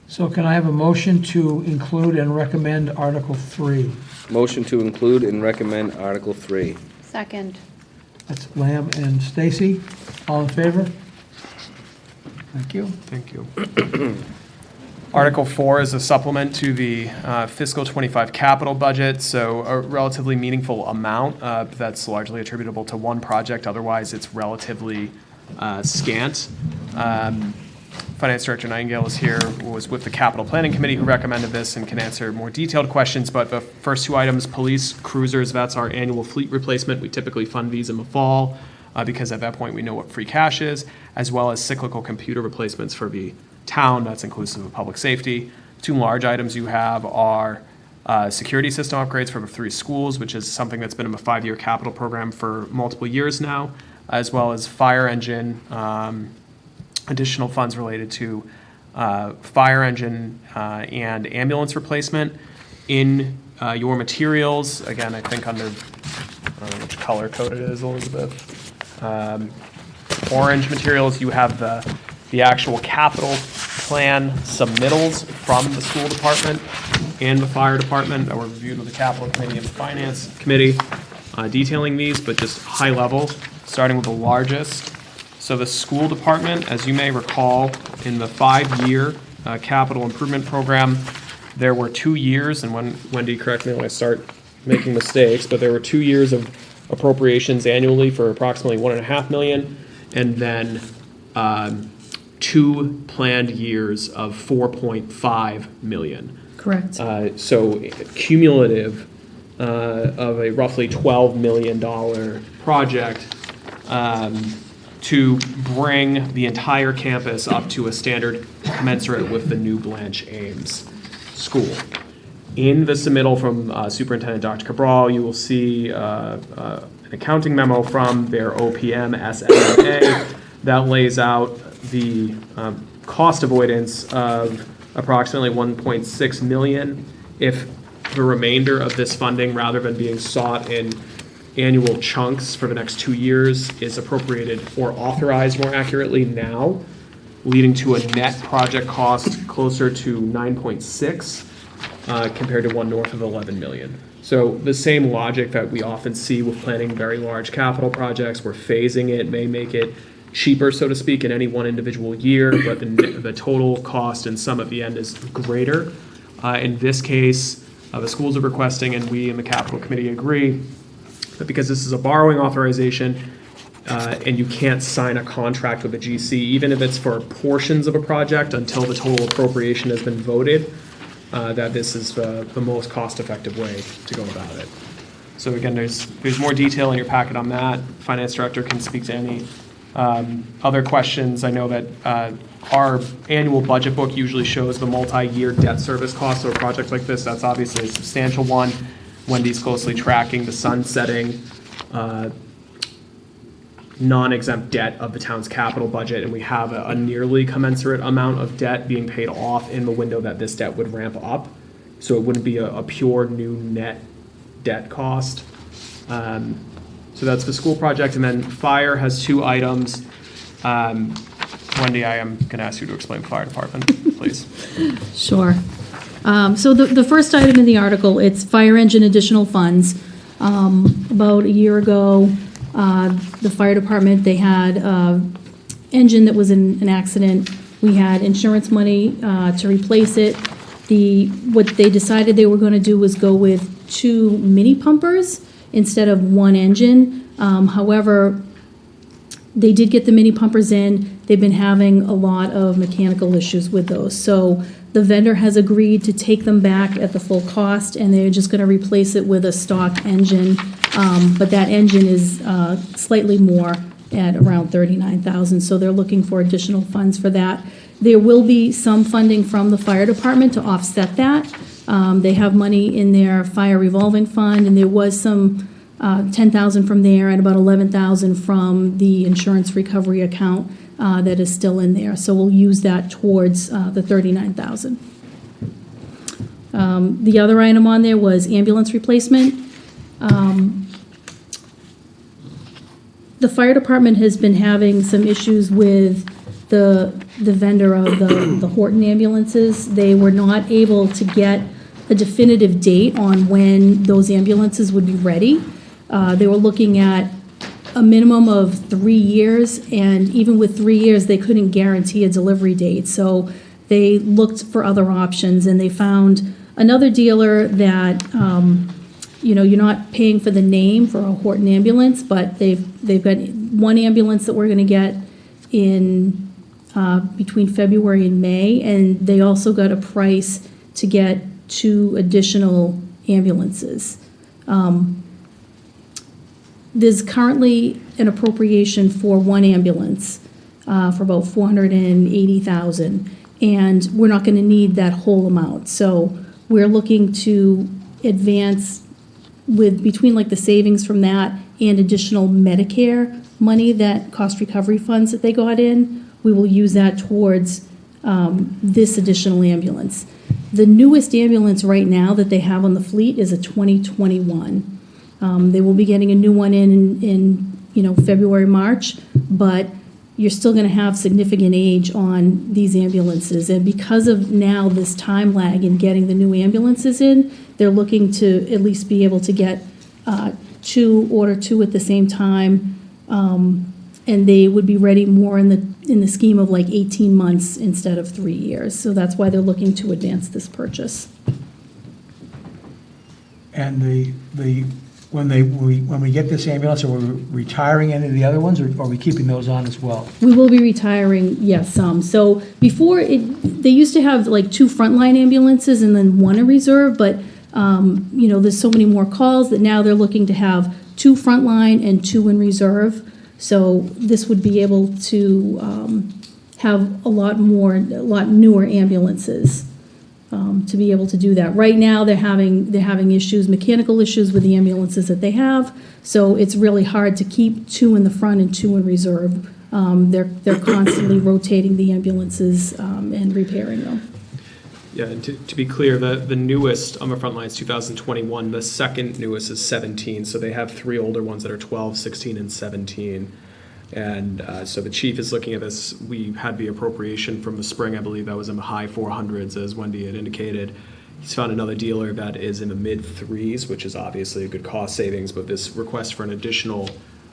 So can I have a motion to include and recommend Article 3? Motion to include and recommend Article 3. Second. That's Lamb and Stacy. All in favor? Thank you. Thank you. Article 4 is a supplement to the fiscal '25 capital budget, so a relatively meaningful amount that's largely attributable to one project. Otherwise, it's relatively scant. Finance Director Nightingale is here, was with the Capital Planning Committee who recommended this and can answer more detailed questions. But the first two items, police cruisers, that's our annual fleet replacement. We typically fund these in the fall because at that point we know what free cash is, as well as cyclical computer replacements for the town. That's inclusive of public safety. Two large items you have are security system upgrades for the 3 schools, which is something that's been in the 5-year capital program for multiple years now, as well as fire engine, additional funds related to fire engine and ambulance replacement. In your materials, again, I think under, I don't know which color code it is, Elizabeth, orange materials, you have the actual capital plan submittals from the school department and the fire department that were reviewed with the capital committee and the finance committee, detailing these, but just high level, starting with the largest. So the school department, as you may recall, in the 5-year capital improvement program, there were 2 years, and when, Wendy, correct me when I start making mistakes, but there were 2 years of appropriations annually for approximately $1.5 million, and then 2 planned years of $4.5 million. Correct. So cumulative of a roughly $12 million project to bring the entire campus up to a standard commensurate with the new Blanche Ames School. In the submittal from Superintendent Dr. Cabral, you will see an accounting memo from their OPM SMMA that lays out the cost avoidance of approximately $1.6 million if the remainder of this funding, rather than being sought in annual chunks for the next 2 years, is appropriated or authorized more accurately now, leading to a net project cost closer to 9.6 compared to one north of 11 million. So the same logic that we often see with planning very large capital projects, where phasing it may make it cheaper, so to speak, in any one individual year, but the total cost and sum at the end is greater. In this case, the schools are requesting, and we in the capital committee agree, that because this is a borrowing authorization, and you can't sign a contract with the GC, even if it's for portions of a project, until the total appropriation has been voted, that this is the most cost-effective way to go about it. So again, there's more detail in your packet on that. Finance director can speak to any other questions. I know that our annual budget book usually shows the multi-year debt service cost of a project like this. That's obviously a substantial one. Wendy's closely tracking the sunsetting non-exempt debt of the town's capital budget, and we have a nearly commensurate amount of debt being paid off in the window that this debt would ramp up. So it wouldn't be a pure new net debt cost. So that's the school project, and then fire has two items. Wendy, I am going to ask you to explain the fire department, please. Sure. So the first item in the article, it's fire engine additional funds. About a year ago, the fire department, they had an engine that was in an accident. We had insurance money to replace it. What they decided they were going to do was go with 2 mini pumpers instead of 1 engine. However, they did get the mini pumpers in. They've been having a lot of mechanical issues with those. So the vendor has agreed to take them back at the full cost, and they're just going to replace it with a stock engine. But that engine is slightly more at around $39,000, so they're looking for additional funds for that. There will be some funding from the fire department to offset that. They have money in their fire revolving fund, and there was some $10,000 from there and about $11,000 from the insurance recovery account that is still in there. So we'll use that towards the $39,000. The other item on there was ambulance replacement. The fire department has been having some issues with the vendor of the Horton ambulances. They were not able to get a definitive date on when those ambulances would be ready. They were looking at a minimum of 3 years, and even with 3 years, they couldn't guarantee a delivery date. So they looked for other options, and they found another dealer that, you're not paying for the name for a Horton ambulance, but they've got one ambulance that we're going to get in between February and May, and they also got a price to get 2 additional ambulances. There's currently an appropriation for 1 ambulance for about $480,000, and we're not going to need that whole amount. So we're looking to advance with between like the savings from that and additional Medicare money, that cost recovery funds that they got in, we will use that towards this additional ambulance. The newest ambulance right now that they have on the fleet is a 2021. They will be getting a new one in February, March, but you're still going to have significant age on these ambulances. And because of now this time lag in getting the new ambulances in, they're looking to at least be able to get order two at the same time, and they would be ready more in the scheme of like 18 months instead of 3 years. So that's why they're looking to advance this purchase. And when we get this ambulance, are we retiring any of the other ones, or are we keeping those on as well? We will be retiring, yes, some. So before, they used to have like 2 frontline ambulances and then 1 in reserve, but there's so many more calls that now they're looking to have 2 frontline and 2 in reserve. So this would be able to have a lot newer ambulances to be able to do that. Right now, they're having issues, mechanical issues with the ambulances that they have. So it's really hard to keep 2 in the front and 2 in reserve. They're constantly rotating the ambulances and repairing them. Yeah, and to be clear, the newest on the front line is 2021. The second newest is 17. So they have 3 older ones that are 12, 16, and 17. And so the chief is looking at this. We had the appropriation from the spring. I believe that was in the high 400s, as Wendy had indicated. He's found another dealer that is in the mid-3s, which is obviously a good cost savings, but this request for an additional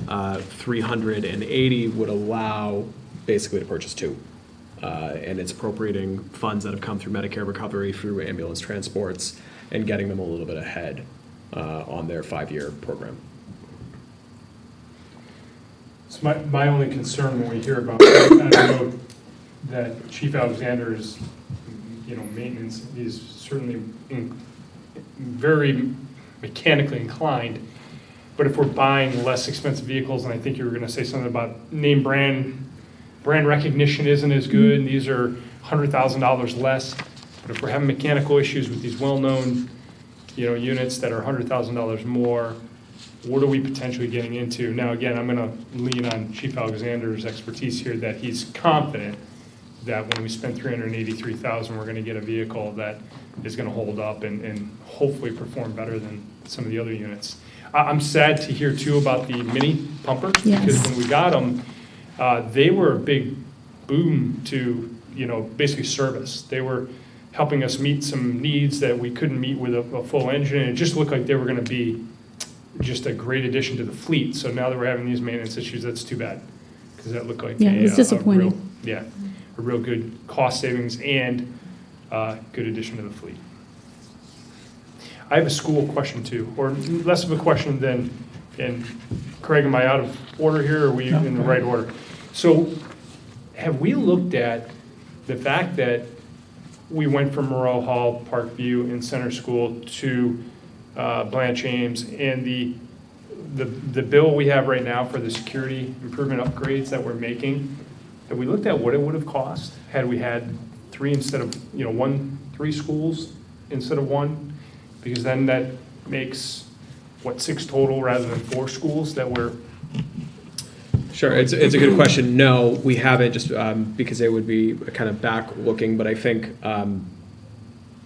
380 would allow basically to purchase two. And it's appropriating funds that have come through Medicare recovery, through ambulance transports, and getting them a little bit ahead on their 5-year program. So my only concern when we hear about, I know that Chief Alexander is, maintenance, is certainly very mechanically inclined. But if we're buying less expensive vehicles, and I think you were gonna say something about name brand recognition isn't as good, and these are $100,000 less. But if we're having mechanical issues with these well-known, units that are $100,000 more, what are we potentially getting into? Now, again, I'm gonna lean on Chief Alexander's expertise here, that he's confident that when we spend $383,000, we're gonna get a vehicle that is gonna hold up and hopefully perform better than some of the other units. I'm sad to hear too about the mini pumpers, because Yes. when we got them, they were a big boom to, basically service. They were helping us meet some needs that we couldn't meet with a full engine, and it just looked like they were gonna be just a great addition to the fleet. So now that we're having these maintenance issues, that's too bad, because that looked like Yeah, it was disappointing. a real good cost savings and good addition to the fleet. I have a school question too, or less of a question than, and Craig, am I out of order here, or are we in the right order? So have we looked at the fact that we went from Moreau Hall, Parkview, and Center School to Blanche Ames, and the bill we have right now for the security improvement upgrades that we're making, have we looked at what it would have cost had we had three instead of, three schools instead of one? Because then that makes, 6 total rather than 4 schools that we're. Sure, it's a good question. No, we haven't, just because it would be kind of back-looking, but I think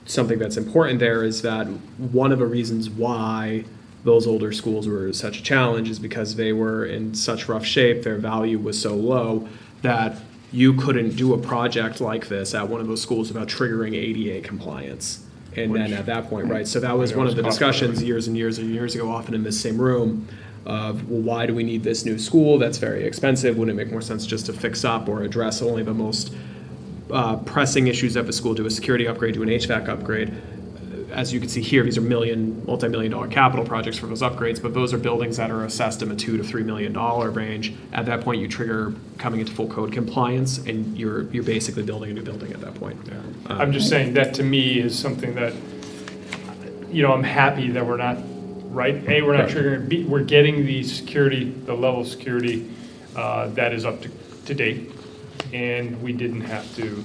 something that's important there is that one of the reasons why those older schools were such a challenge is because they were in such rough shape, their value was so low, that you couldn't do a project like this at one of those schools without triggering ADA compliance. And then at that point, right, so that was one of the discussions years and years and years ago, often in this same room, of, well, why do we need this new school that's very expensive? Wouldn't it make more sense just to fix up or address only the most pressing issues of a school, do a security upgrade, do an HVAC upgrade? As you can see here, these are multi-million-dollar capital projects for those upgrades, but those are buildings that are assessed in the $2 to $3 million range. At that point, you trigger coming into full code compliance, and you're basically building a new building at that point. I'm just saying that to me is something that, I'm happy that we're not, right? A, we're not triggering, B, we're getting the security, the level of security that is up to date, and we didn't have to,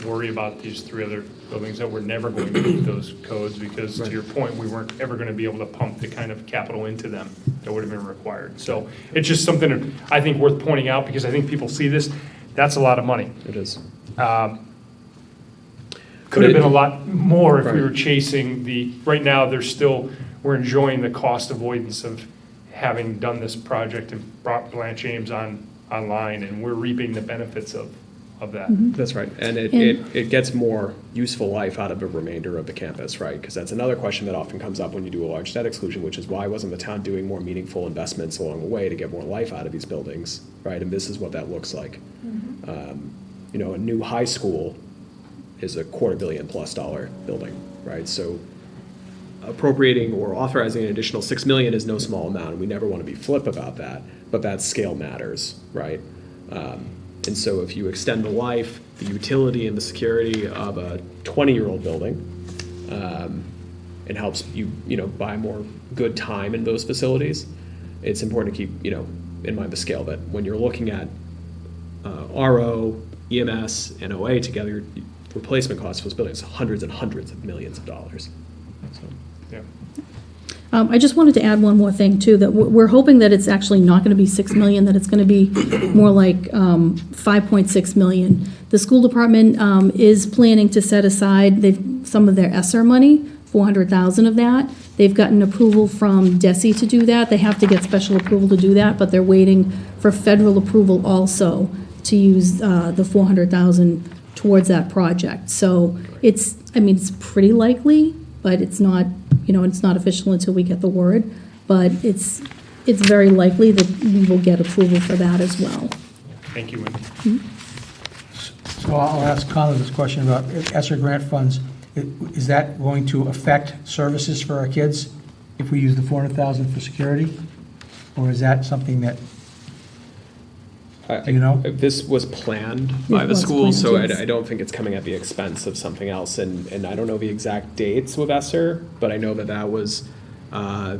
worry about these 3 other buildings that were never going to meet those codes, because to your point, we weren't ever going to be able to pump the kind of capital into them that would have been required. So it's just something that I think worth pointing out, because I think people see this, that's a lot of money. It is. Could have been a lot more if we were chasing right now, we're enjoying the cost avoidance of having done this project and brought Blanche Ames online, and we're reaping the benefits of that. That's right, and it gets more useful life out of the remainder of the campus, right? Because that's another question that often comes up when you do a large debt exclusion, which is why wasn't the town doing more meaningful investments along the way to get more life out of these buildings, right? And this is what that looks like. A new high school is a $250 million+ building, right? So appropriating or authorizing an additional $6 million is no small amount, and we never want to be flip about that, but that scale matters, right? And so if you extend the life, the utility, and the security of a 20-year-old building, it helps you, buy more good time in those facilities. It's important to keep, in mind the scale that when you're looking at RO, EMS, and OA together, replacement costs for those buildings, hundreds and hundreds of millions of dollars. So. I just wanted to add one more thing too, that we're hoping that it's actually not going to be $6 million, that it's going to be more like $5.6 million. The school department is planning to set aside some of their ESSER money, $400,000 of that. They've gotten approval from DESI to do that. They have to get special approval to do that, but they're waiting for federal approval also to use the $400,000 towards that project. So it's pretty likely, but it's not, it's not official until we get the word. But it's very likely that we will get approval for that as well. Thank you, Wendy. So I'll ask Connor this question about ESSER grant funds. Is that going to affect services for our kids if we use the $400,000 for security? Or is that something that, you know? This was planned by It the was school, so planned, yes. I don't think it's coming at the expense of something else. And I don't know the exact dates with ESSER, but I know that was, I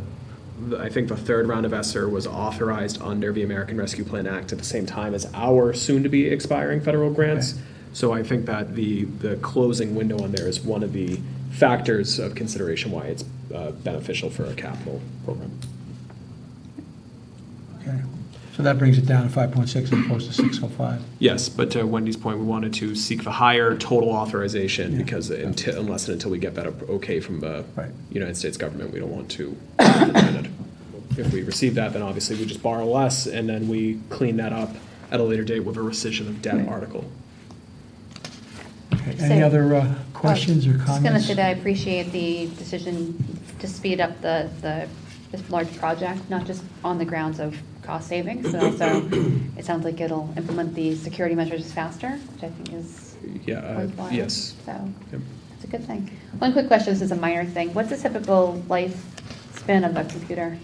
think the third round of ESSER was authorized under the American Rescue Plan Act at the same time as our soon-to-be expiring federal grants. Okay. So I think that the closing window on there is one of the factors of consideration why it's beneficial for a capital program. Okay. So that brings it down to 5.6 as opposed to 605. Yes, but to Wendy's point, we wanted to seek the higher total authorization Yeah. because unless and until we get that okay from the Right. United States government, we don't want to. Dependent. If we receive that, then obviously we just borrow less and then we clean that up at a later date with a rescission of debt Right. article. Okay. Any So- other questions or I was going to comments? say that I appreciate the decision to speed up this large project, not just on the grounds of cost savings, but also it sounds like it'll implement the security measures faster, which I think is Yeah, worthwhile. yes. So Yep. it's a good thing. One quick question, this is a minor thing. What's the typical lifespan of a computer?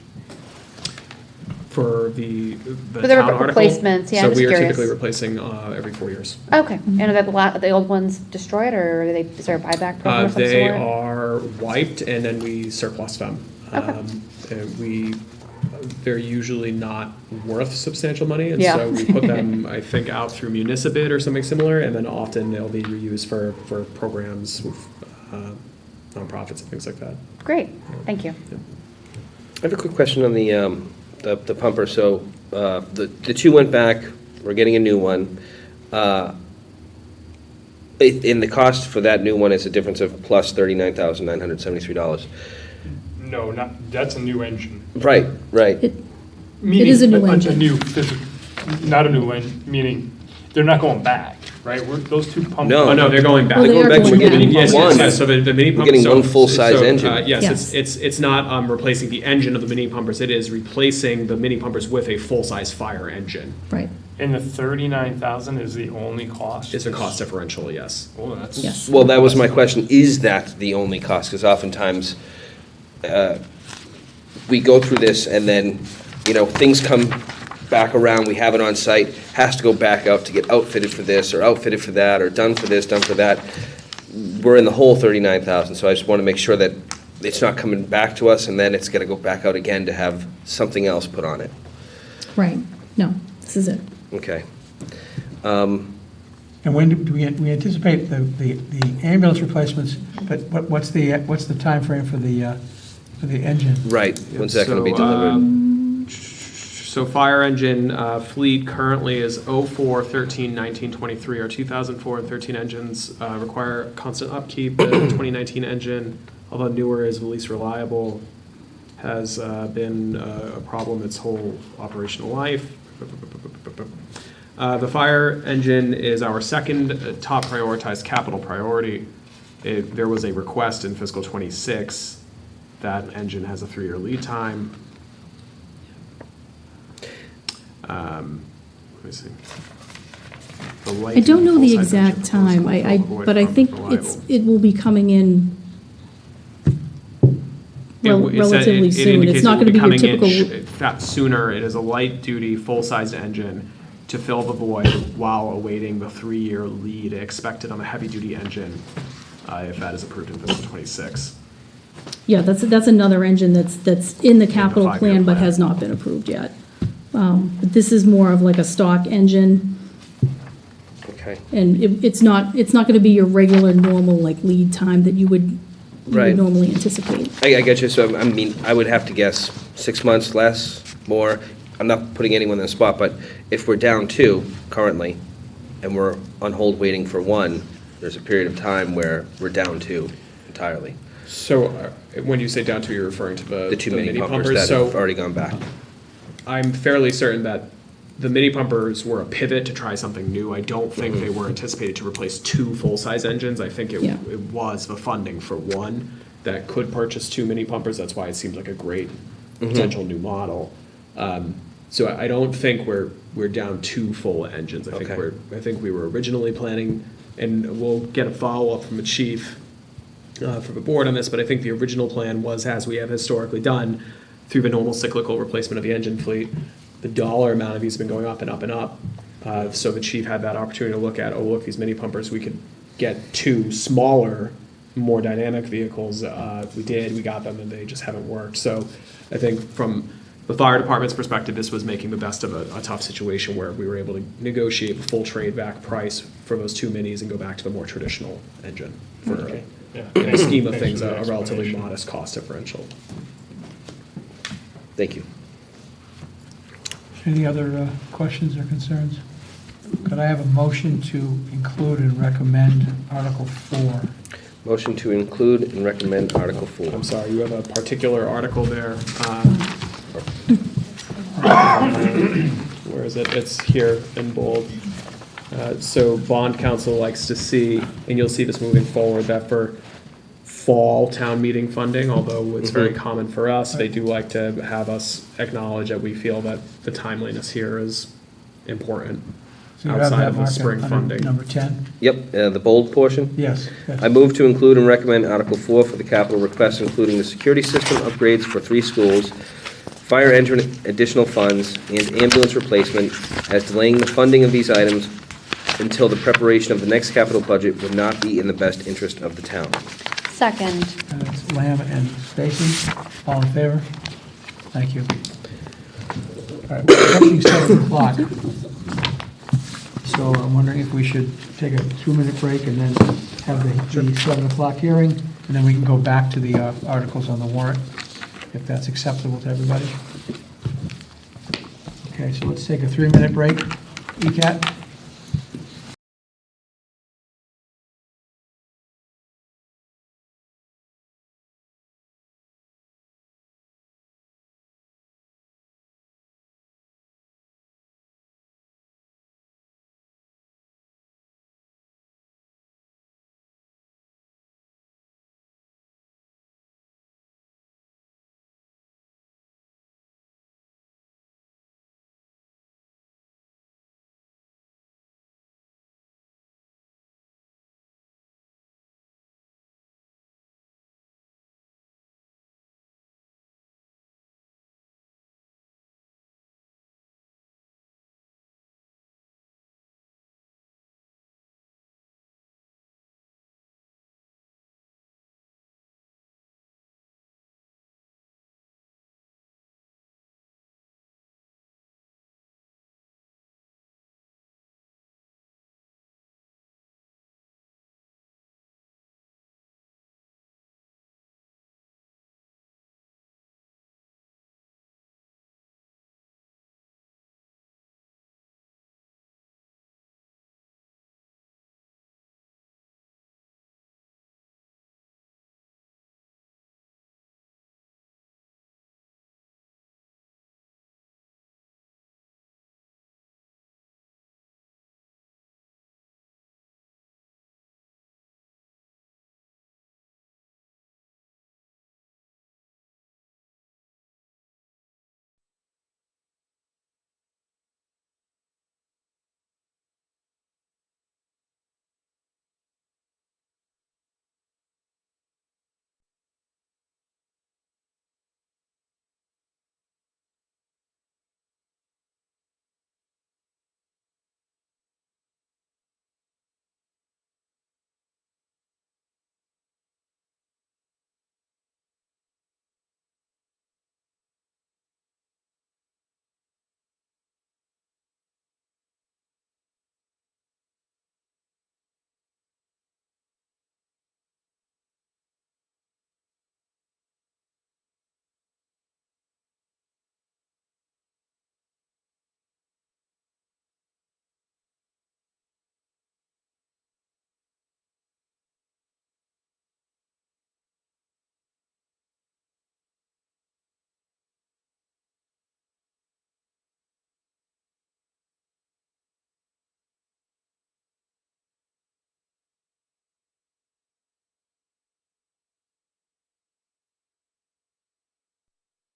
For the For the town article. replacements, yeah, I'm So just we are curious. typically replacing every 4 years. Okay, and are the old ones destroyed, or is there a buyback program of some They sort? are wiped and then we surplus them. Okay. And they're usually not worth substantial money, and Yeah. so we put them, I think, out through Municipid or something similar, and then often they'll be reused for programs with nonprofits and things like that. Great, thank you. I have a quick question on the pumper. So the two went back, we're getting a new one. In the cost for that new one is a difference of plus $39,973. No, that's a new engine. Right, right. Meaning is a new engine. Not a new engine, meaning they're not going back, right? Those two pumps. No. Oh, no, they're going back. Oh, they Going are back, we're going getting back. Yes, one. yes, so the mini We're pump. getting so- one full-size so, engine. Yes, Yes. it's not replacing the engine of the mini pumpers, it is replacing the mini pumpers with a full-size fire engine. Right, And the 39,000 is the only cost? It's a cost differential, yes. Oh, that's. yes. Well, that was my question. Is that the only cost? Because oftentimes, we go through this and then, things come back around, we have it on site, has to go back out to get outfitted for this, or outfitted for that, or done for this, done for that. We're in the whole 39,000, so I just want to make sure that it's not coming back to us, and then it's gonna go back out again to have something else put on it. Right, no, this is it. Okay. And when do we anticipate the ambulance replacements, but what's the timeframe for the engine? Right, when's that gonna be So, delivered? So fire engine fleet currently is 04, 13, 19, 23. Our 2004 and 13 engines require constant upkeep. The 2019 engine, although newer, is the least reliable, has been a problem its whole operational life. The fire engine is our second top prioritized capital priority. There was a request in fiscal '26. That engine has a 3-year lead time. Let me see. I don't know the exact time, but I think it will be coming in relatively soon. It's not gonna be your typical. Sooner, it is a light-duty, full-sized engine to fill the void while awaiting the 3-year lead expected on a heavy-duty engine, if that is approved in fiscal '26. Yeah, that's another engine that's in the capital 5-year plan but plan. has not been approved yet. But this is more of like a stock engine, Okay. and it's not gonna be your regular, normal, like, lead time that you would Right. normally anticipate. I get you, so, I mean, I would have to guess 6 months, less, more. I'm not putting anyone on the spot, but if we're down 2 currently, and we're on hold waiting for 1, there's a period of time where we're down 2 entirely. So when you say down to, you're referring to The two mini pumpers that So have already gone back. I'm fairly certain that the mini pumpers were a pivot to try something new. I don't think they were anticipated to replace 2 full-size engines. I think Yeah. it was the funding for one that could purchase 2 mini pumpers. That's why it seems like a great potential new model. So I don't think we're down 2 full engines. Okay. I think we were originally planning, and we'll get a follow-up from the chief for the board on this, but I think the original plan was, as we have historically done, through the normal cyclical replacement of the engine fleet, the dollar amount of these have been going up and up and up. So the chief had that opportunity to look at, oh, look, these mini pumpers, we could get 2 smaller, more dynamic vehicles. We got them, and they just haven't worked. So I think from the fire department's perspective, this was making the best of a tough situation where we were able to negotiate the full trade back price for those 2 minis and go back to the more traditional engine for, in the scheme of things, a relatively modest cost differential. Thank you. Any other questions or concerns? Could I have a motion to include and recommend Article 4? Motion to include and recommend Article 4. I'm sorry, you have a particular article there. Where is it? It's here in bold. So bond council likes to see, and you'll see this moving forward, that for fall town meeting funding, although it's very common for us, they do like to have us acknowledge that we feel that the timeliness here is important So you have outside that of the marked spring under funding. Number 10? Yep, the bold portion. Yes. I move to include and recommend Article 4 for the capital request, including the security system upgrades for 3 schools, fire engine additional funds, and ambulance replacement, as delaying the funding of these items until the preparation of the next capital budget would not be in the best interest of the town. Second. And it's Lamb and Stacy. All in favor? Thank you. All right, we're approaching 7 o'clock. So I'm wondering if we should take a 2-minute break and then have the 7 o'clock hearing, and then we can go back to the articles on the warrant, if that's acceptable to everybody. Okay, so let's take a 3-minute break. ECAT?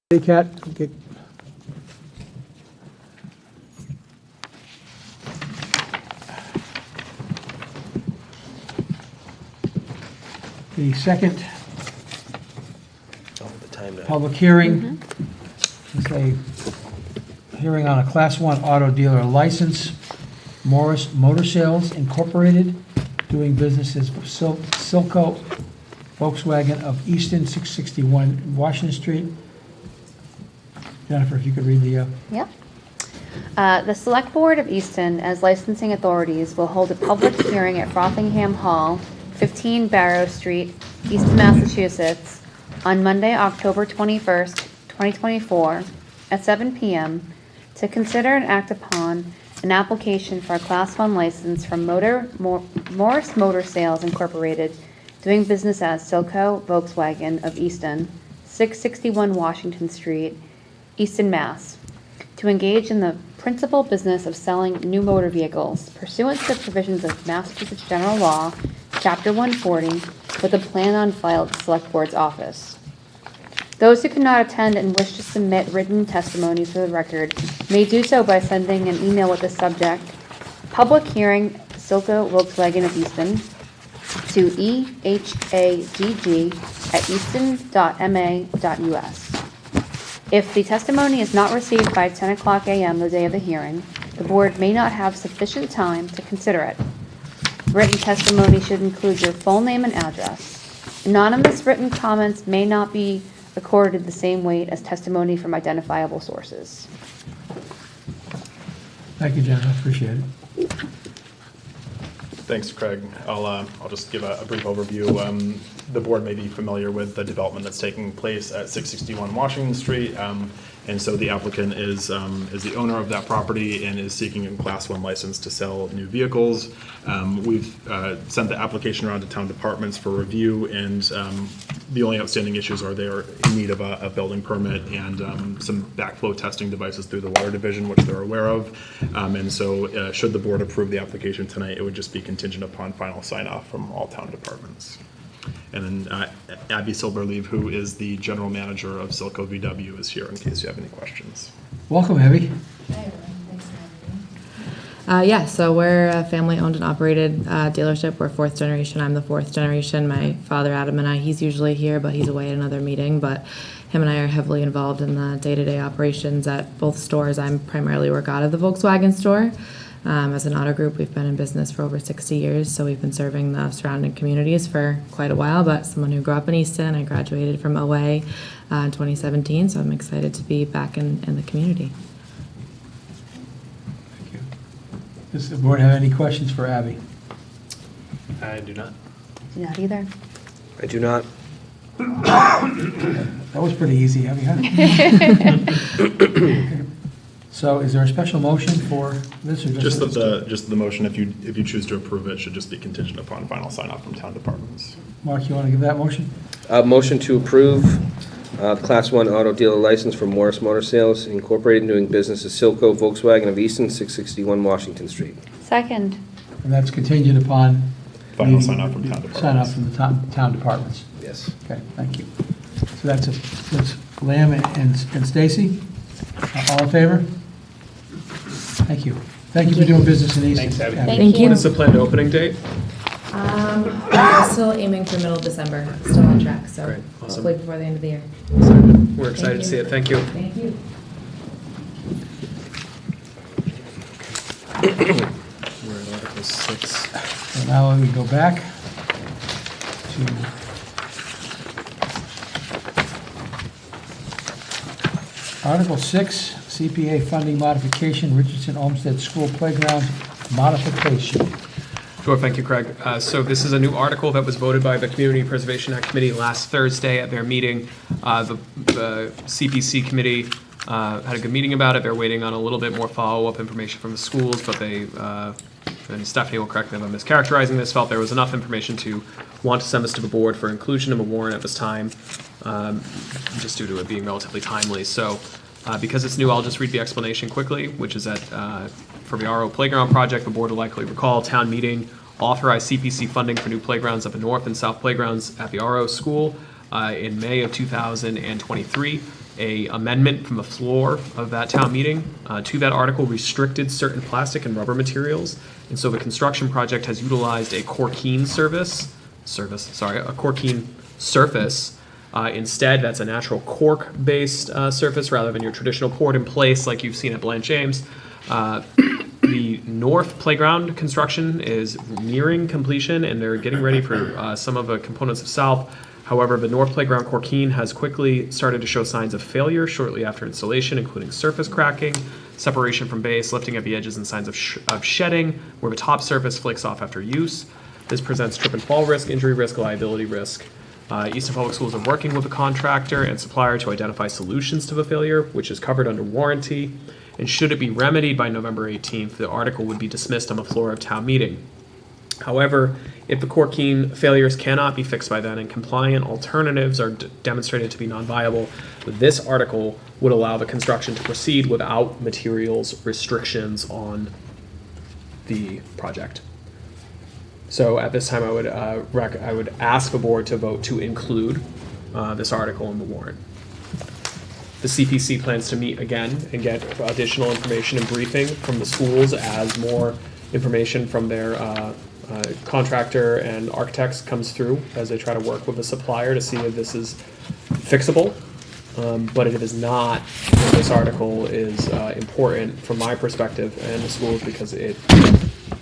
ECAT, okay. The second public hearing is a hearing on a Class 1 auto dealer license, Morris Motor Sales Incorporated, doing business as Silco Volkswagen of Easton, 661 Washington Street. Jennifer, if you could read the, Yep. The Select Board of Easton, as licensing authorities, will hold a public hearing at Frothingham Hall, 15 Barrow Street, Easton, Massachusetts, on Monday, October 21st, 2024, at 7 p.m., to consider and act upon an application for a Class 1 license from Morris Motor Sales Incorporated, doing business as Silco Volkswagen of Easton, 661 Washington Street, Easton, Mass., to engage in the principal business of selling new motor vehicles pursuant to the provisions of Massachusetts General Law, Chapter 140, with a plan on file at the Select Board's office. Those who cannot attend and wish to submit written testimony for the record may do so by sending an email with the subject, Public Hearing, Silco Volkswagen of Easton, to ehagg@easton.ma.us. If the testimony is not received by 10 o'clock a.m. the day of the hearing, the board may not have sufficient time to consider it. Written testimony should include your full name and address. Anonymous written comments may not be accorded the same weight as testimony from identifiable sources. thank you, Jennifer, appreciate it. Thanks, Craig. I'll just give a brief overview. The board may be familiar with the development that's taking place at 661 Washington Street. And so the applicant is the owner of that property and is seeking a Class 1 license to sell new vehicles. We've sent the application around to town departments for review, and the only outstanding issues are they are in need of a building permit and some backflow testing devices through the water division, which they're aware of. And so should the board approve the application tonight, it would just be contingent upon final sign-off from all town departments. And then Abby Silberleaf, who is the general manager of Silco VW, is here in case you have any questions. Welcome, Abby. Yeah, so we're a family-owned and operated dealership. We're fourth generation. I'm the fourth generation. My father, Adam, and he's usually here, but he's away at another meeting. But him and I are heavily involved in the day-to-day operations at both stores. I primarily work out of the Volkswagen store. As an auto group, we've been in business for over 60 years, so we've been serving the surrounding communities for quite a while. But someone who grew up in Easton, I graduated from OA in 2017, so I'm excited to be back in the community. Thank you. Does the board have any questions for Abby? I do not. Do not either. I do not. That was pretty easy, Abby, huh? So is there a special motion for this, or Just the motion, if you choose to approve it, should just be contingent upon final sign-off from town departments. Mark, you want to give that motion? Motion to approve the Class 1 auto dealer license for Morris Motor Sales Incorporated, doing business as Silco Volkswagen of Easton, 661 Washington Street. Second. And that's contingent upon Final sign-off from town departments. sign off from the town departments. Yes. Okay, thank you. So that's Lamb and Stacy. All in favor? Thank you. Thank you for doing business in Easton. Thanks, Abby. Thank you. What's the planned opening date? We're still aiming for middle of December. Still on track, so Great, awesome. hopefully before the end of the year. We're excited to see it. Thank you. Thank you. We're at Article 6. So now we go back to Article 6, CPA funding modification, Richardson Olmsted School Playground modification. Sure, thank you, Craig. So this is a new article that was voted by the Community Preservation Act Committee last Thursday at their meeting. The CPC committee had a good meeting about it. They're waiting on a little bit more follow-up information from the schools, but they, and Stephanie will correct me if I'm mischaracterizing this, felt there was enough information to want to send this to the board for inclusion in a warrant at this time, just due to it being relatively timely. So because it's new, I'll just read the explanation quickly, which is that for the RO Playground project, the board will likely recall town meeting authorized CPC funding for new playgrounds at the north and south playgrounds at the RO school in May of 2023. a amendment from the floor of that town meeting to that article restricted certain plastic and rubber materials. And so the construction project has utilized a corkine surface. Instead, that's a natural cork-based surface rather than your traditional poured in place like you've seen at Blanche James. The north playground construction is nearing completion, and they're getting ready for some of the components of south. However, the north playground corkine has quickly started to show signs of failure shortly after installation, including surface cracking, separation from base, lifting at the edges, and signs of shedding, where the top surface flakes off after use. This presents trip and fall risk, injury risk, liability risk. Easton Public Schools are working with the contractor and supplier to identify solutions to the failure, which is covered under warranty. And should it be remedied by November 18th, the article would be dismissed on the floor of town meeting. However, if the corkine failures cannot be fixed by then and compliant alternatives are demonstrated to be non-viable, this article would allow the construction to proceed without materials restrictions on the project. So at this time, I would ask the board to vote to include this article in the warrant. The CPC plans to meet again and get additional information and briefing from the schools as more information from their contractor and architects comes through as they try to work with the supplier to see if this is fixable. But if it is not, this article is important from my perspective and the schools because it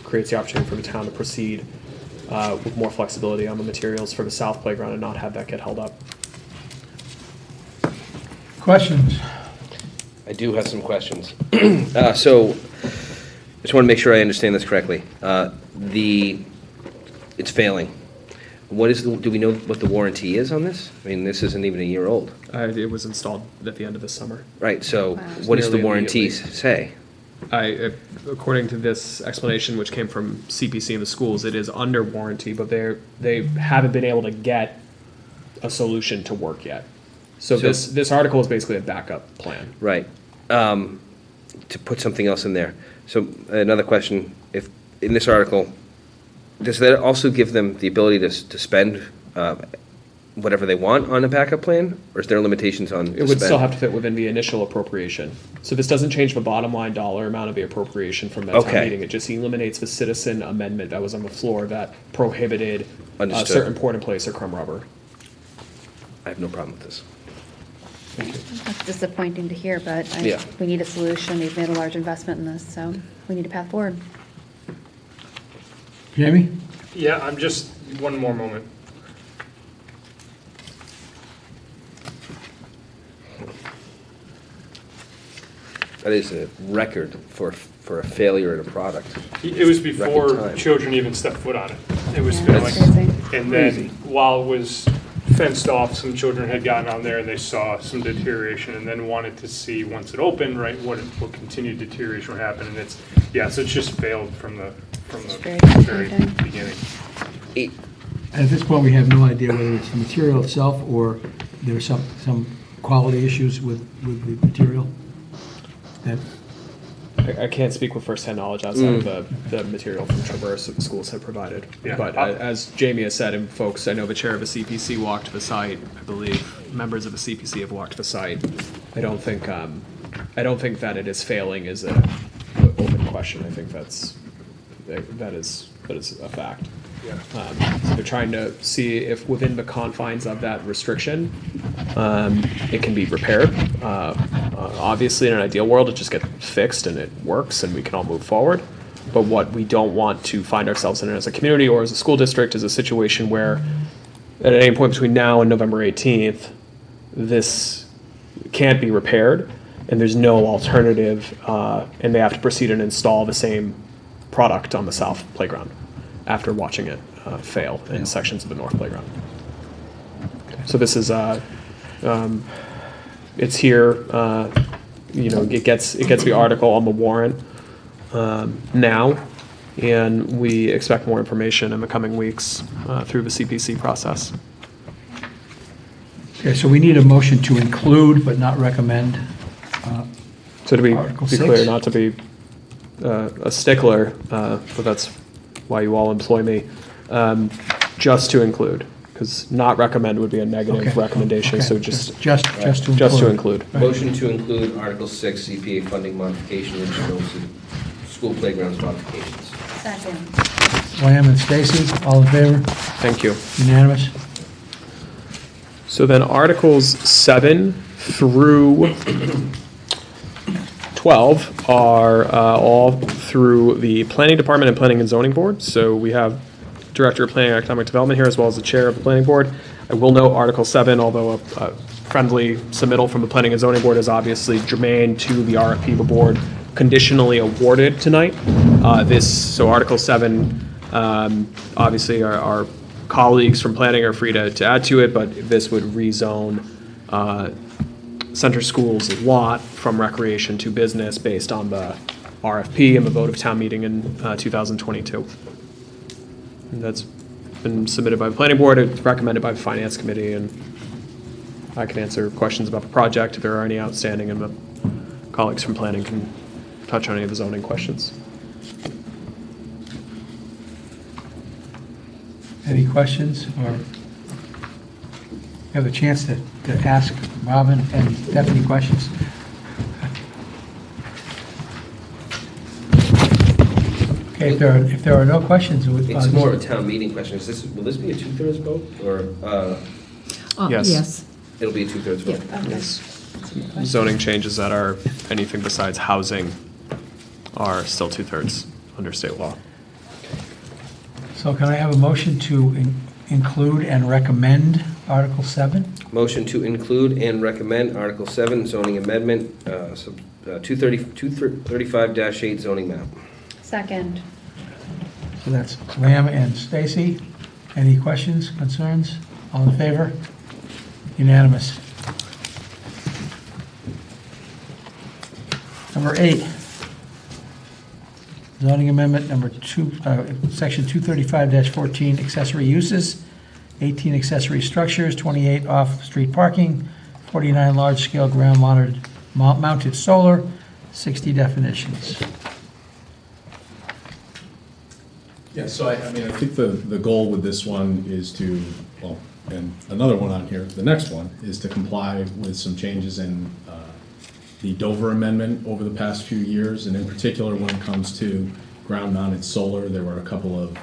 creates the opportunity for the town to proceed with more flexibility on the materials for the south playground and not have that get held up. Questions? I do have some questions. So, just want to make sure I understand this correctly. It's failing. Do we know what the warranty is on this? I mean, this isn't even a year old. It was installed at the end of this summer. Right, so Wow. what does the Nearly warranty immediately. say? According to this explanation, which came from CPC and the schools, it is under warranty, but they haven't been able to get a solution to work yet. So this article is basically a backup plan. Right. To put something else in there. So another question, if in this article, does that also give them the ability to spend whatever they want on a backup plan? Or is there limitations on It would still have to fit within the initial appropriation. So this doesn't change the bottom line dollar amount of the appropriation from that town Okay. meeting. It just eliminates the citizen amendment that was on the floor that prohibited Understood. certain poured in place or crumb rubber. I have no problem with this. That's disappointing to hear, but Yeah. we need a solution. We've made a large investment in this, so we need a path forward. Jamie? Yeah, I'm just, one more moment. That is a record for a failure in a product. It was before Record time. children even stepped foot on it. It was Yeah, failing. that's crazy. And Crazy. then while it was fenced off, some children had gotten on there and they saw some deterioration and then wanted to see, once it opened, right, what continued deterioration would happen. And so it's just failed from the Very very disappointing. beginning. At this point, we have no idea whether it's the material itself or there's some quality issues with the material. That I can't speak with firsthand knowledge outside of the material from Traverse that the schools have provided. Yeah. But as Jamie has said, and folks, I know the chair of the CPC walked the site, I believe members of the CPC have walked the site. I don't think that it is failing is an open question. I think that is a fact. Yeah. So they're trying to see if within the confines of that restriction, it can be repaired. Obviously, in an ideal world, it just gets fixed and it works and we can all move forward. But what we don't want to find ourselves in as a community or as a school district is a situation where at any point between now and November 18th, this can't be repaired and there's no alternative, and they have to proceed and install the same product on the south playground after watching it fail in sections of the north playground. So this is, it's here, it gets the article on the warrant now, and we expect more information in the coming weeks through the CPC process. Okay, so we need a motion to include but not recommend. So to be Article clear, 6. not to be a stickler, but that's why you all employ me, just to include. because not recommend would be a negative Okay. recommendation, Okay. so just Just to include. include. Motion to include Article 6, CPA funding modification, additional to school playgrounds modifications. Second. Lamb and Stacy, all in favor? Thank you. Unanimous? So then Articles 7 through 12 are all through the Planning Department and Planning and Zoning Board. So we have Director of Planning and Economic Development here, as well as the Chair of the Planning Board. I will note Article 7, although a friendly submittal from the Planning and Zoning Board, is obviously germane to the RFP the board conditionally awarded tonight. So Article 7, obviously our colleagues from planning are free to add to it, but this would rezone Center School's lot from recreation to business based on the RFP and the vote of town meeting in 2022. And that's been submitted by the planning board, it's recommended by the finance committee, and I can answer questions about the project if there are any outstanding, and the colleagues from planning can touch on any of the zoning questions. Any questions, or you have a chance to ask Robin and Stephanie questions? Okay, if there are no questions, It's more of a town meeting question. Will this be a 2/3 vote, or Yes. Yes. it'll be a 2/3 vote? Yes. Zoning changes that are anything besides housing are still 2/3 under state law. So can I have a motion to include and recommend Article 7? Motion to include and recommend Article 7 zoning amendment, 235-8 zoning map. Second. So that's Lamb and Stacy. Any questions, concerns? All in favor? Unanimous. Number 8, zoning amendment number 2, section 235-14, accessory uses, 18 accessory structures, 28 off-street parking, 49 large-scale ground-mounted solar, 60 definitions. Yeah, so I think the goal with this one is to, well, and another one on here, the next one, is to comply with some changes in the Dover Amendment over the past few years, and in particular when it comes to ground-mounted solar, there were a couple of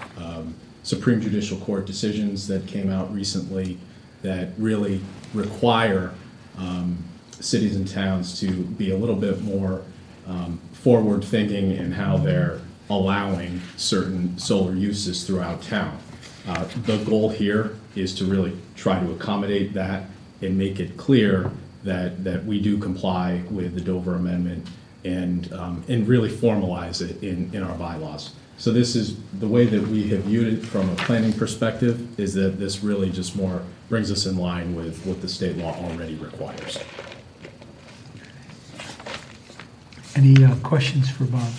Supreme Judicial Court decisions that came out recently that really require cities and towns to be a little bit more forward-thinking in how they're allowing certain solar uses throughout town. The goal here is to really try to accommodate that and make it clear that we do comply with the Dover Amendment and really formalize it in our bylaws. So this is, the way that we have viewed it from a planning perspective is that this really just more brings us in line with what the state law already requires. Any questions for Bob?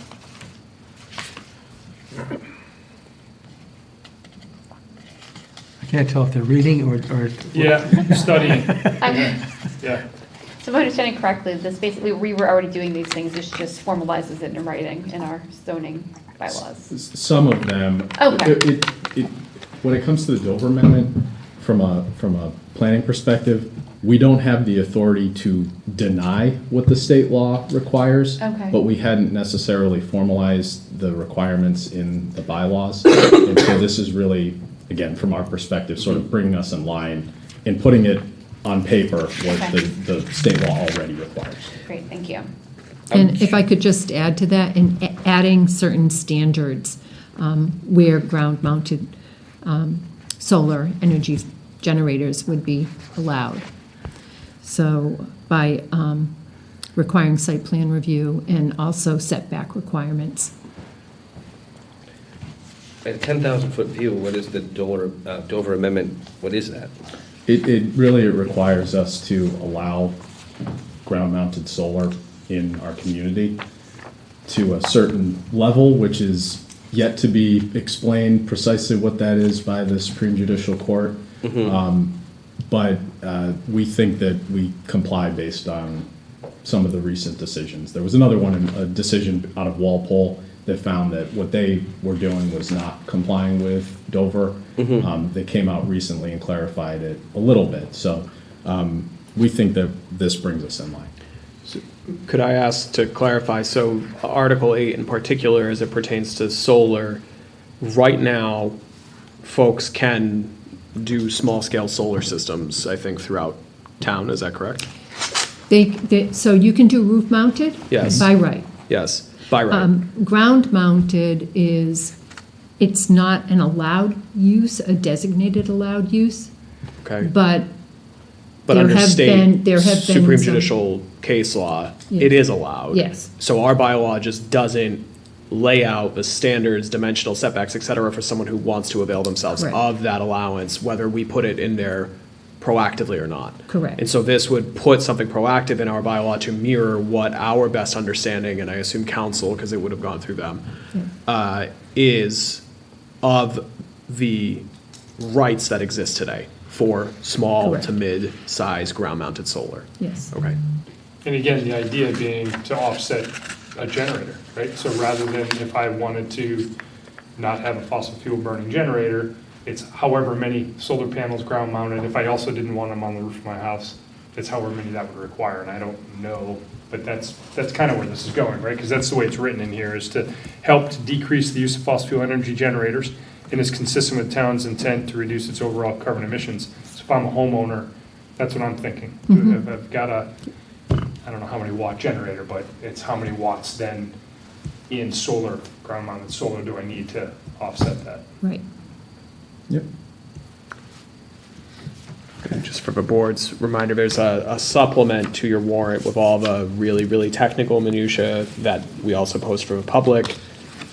I can't tell if they're reading or. Yeah, studying. Yeah. So if I'm understanding correctly, this basically, we were already doing these things, this just formalizes it in writing in our zoning bylaws. Some of them. Okay. When it comes to the Dover Amendment, from a planning perspective, we don't have the authority to deny what the state law requires. Okay. But we hadn't necessarily formalized the requirements in the bylaws. And so this is really, again, from our perspective, sort of bringing us in line and putting it on paper what Okay. the state law already requires. Great, thank you. And if I could just add to that, in adding certain standards where ground-mounted solar energy generators would be allowed. So by requiring site plan review and also setback requirements. At a 10,000-foot view, what is the Dover Amendment? What is that? It really requires us to allow ground-mounted solar in our community to a certain level, which is yet to be explained precisely what that is by the Supreme Judicial Court. But we think that we comply based on some of the recent decisions. There was another one, a decision out of Walpole that found that what they were doing was not complying with Dover. They came out recently and clarified it a little bit. So we think that this brings us in line. Could I ask to clarify, so Article 8 in particular, as it pertains to solar, right now, folks can do small-scale solar systems, I think, throughout town, is that correct? So you can do roof-mounted? Yes. By right. Yes, by right. Ground-mounted it's not an allowed use, a designated allowed use, Okay. but But there under have state been Supreme some- Judicial case law, Yeah. it is allowed. Yes. So our bylaw just doesn't lay out the standards, dimensional setbacks, et cetera, for someone who wants to avail themselves Correct. of that allowance, whether we put it in there proactively or not. Correct. And so this would put something proactive in our bylaw to mirror what our best understanding, and I assume council, because it would have gone through them, is of the rights that exist today for small Correct. to mid-size ground-mounted solar. Yes. Okay. And again, the idea being to offset a generator, right? So rather than if I wanted to not have a fossil fuel burning generator, it's however many solar panels ground mounted. If I also didn't want them on the roof of my house, it's however many that would require, and I don't know. But that's kind of where this is going, right? Because that's the way it's written in here, is to help to decrease the use of fossil fuel energy generators and is consistent with town's intent to reduce its overall carbon emissions. So if I'm a homeowner, that's what I'm thinking. If I've got a, I don't know how many watt generator, but it's how many watts then in solar, ground mounted solar, do I need to offset that? Right. Yep. Okay, just for the board's reminder, there's a supplement to your warrant with all the really, really technical minutia that we also post for the public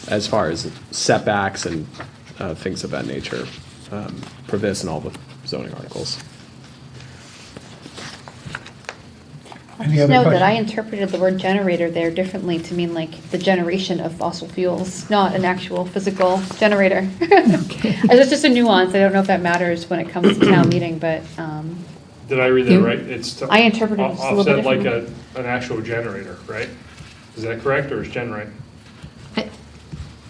as far as setbacks and things of that nature for this and all the zoning articles. Any Just other note that questions? I interpreted the word generator there differently to mean like the generation of fossil fuels, not an actual physical generator. Okay. It's just a nuance. I don't know if that matters when it comes to town meeting, but Did I read that You- right? It's to I interpreted it just a little bit offset like differently. an actual generator, right? Is that correct, or is generate?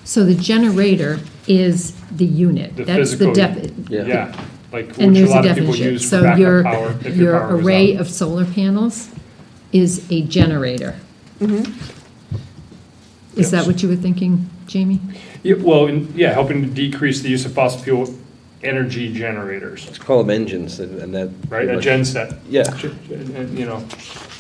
So the generator is the unit. The That's the physical- Yeah. Yeah, like And which a there's a lot of people definition. use for So backup your, power if your your power goes array out. of solar panels is a generator. Is that Yes. what you were thinking, Jamie? Yeah, well, yeah, helping to decrease the use of fossil fuel energy generators, Let's call them engines, and that. right? A gen set. Yeah. And, you know,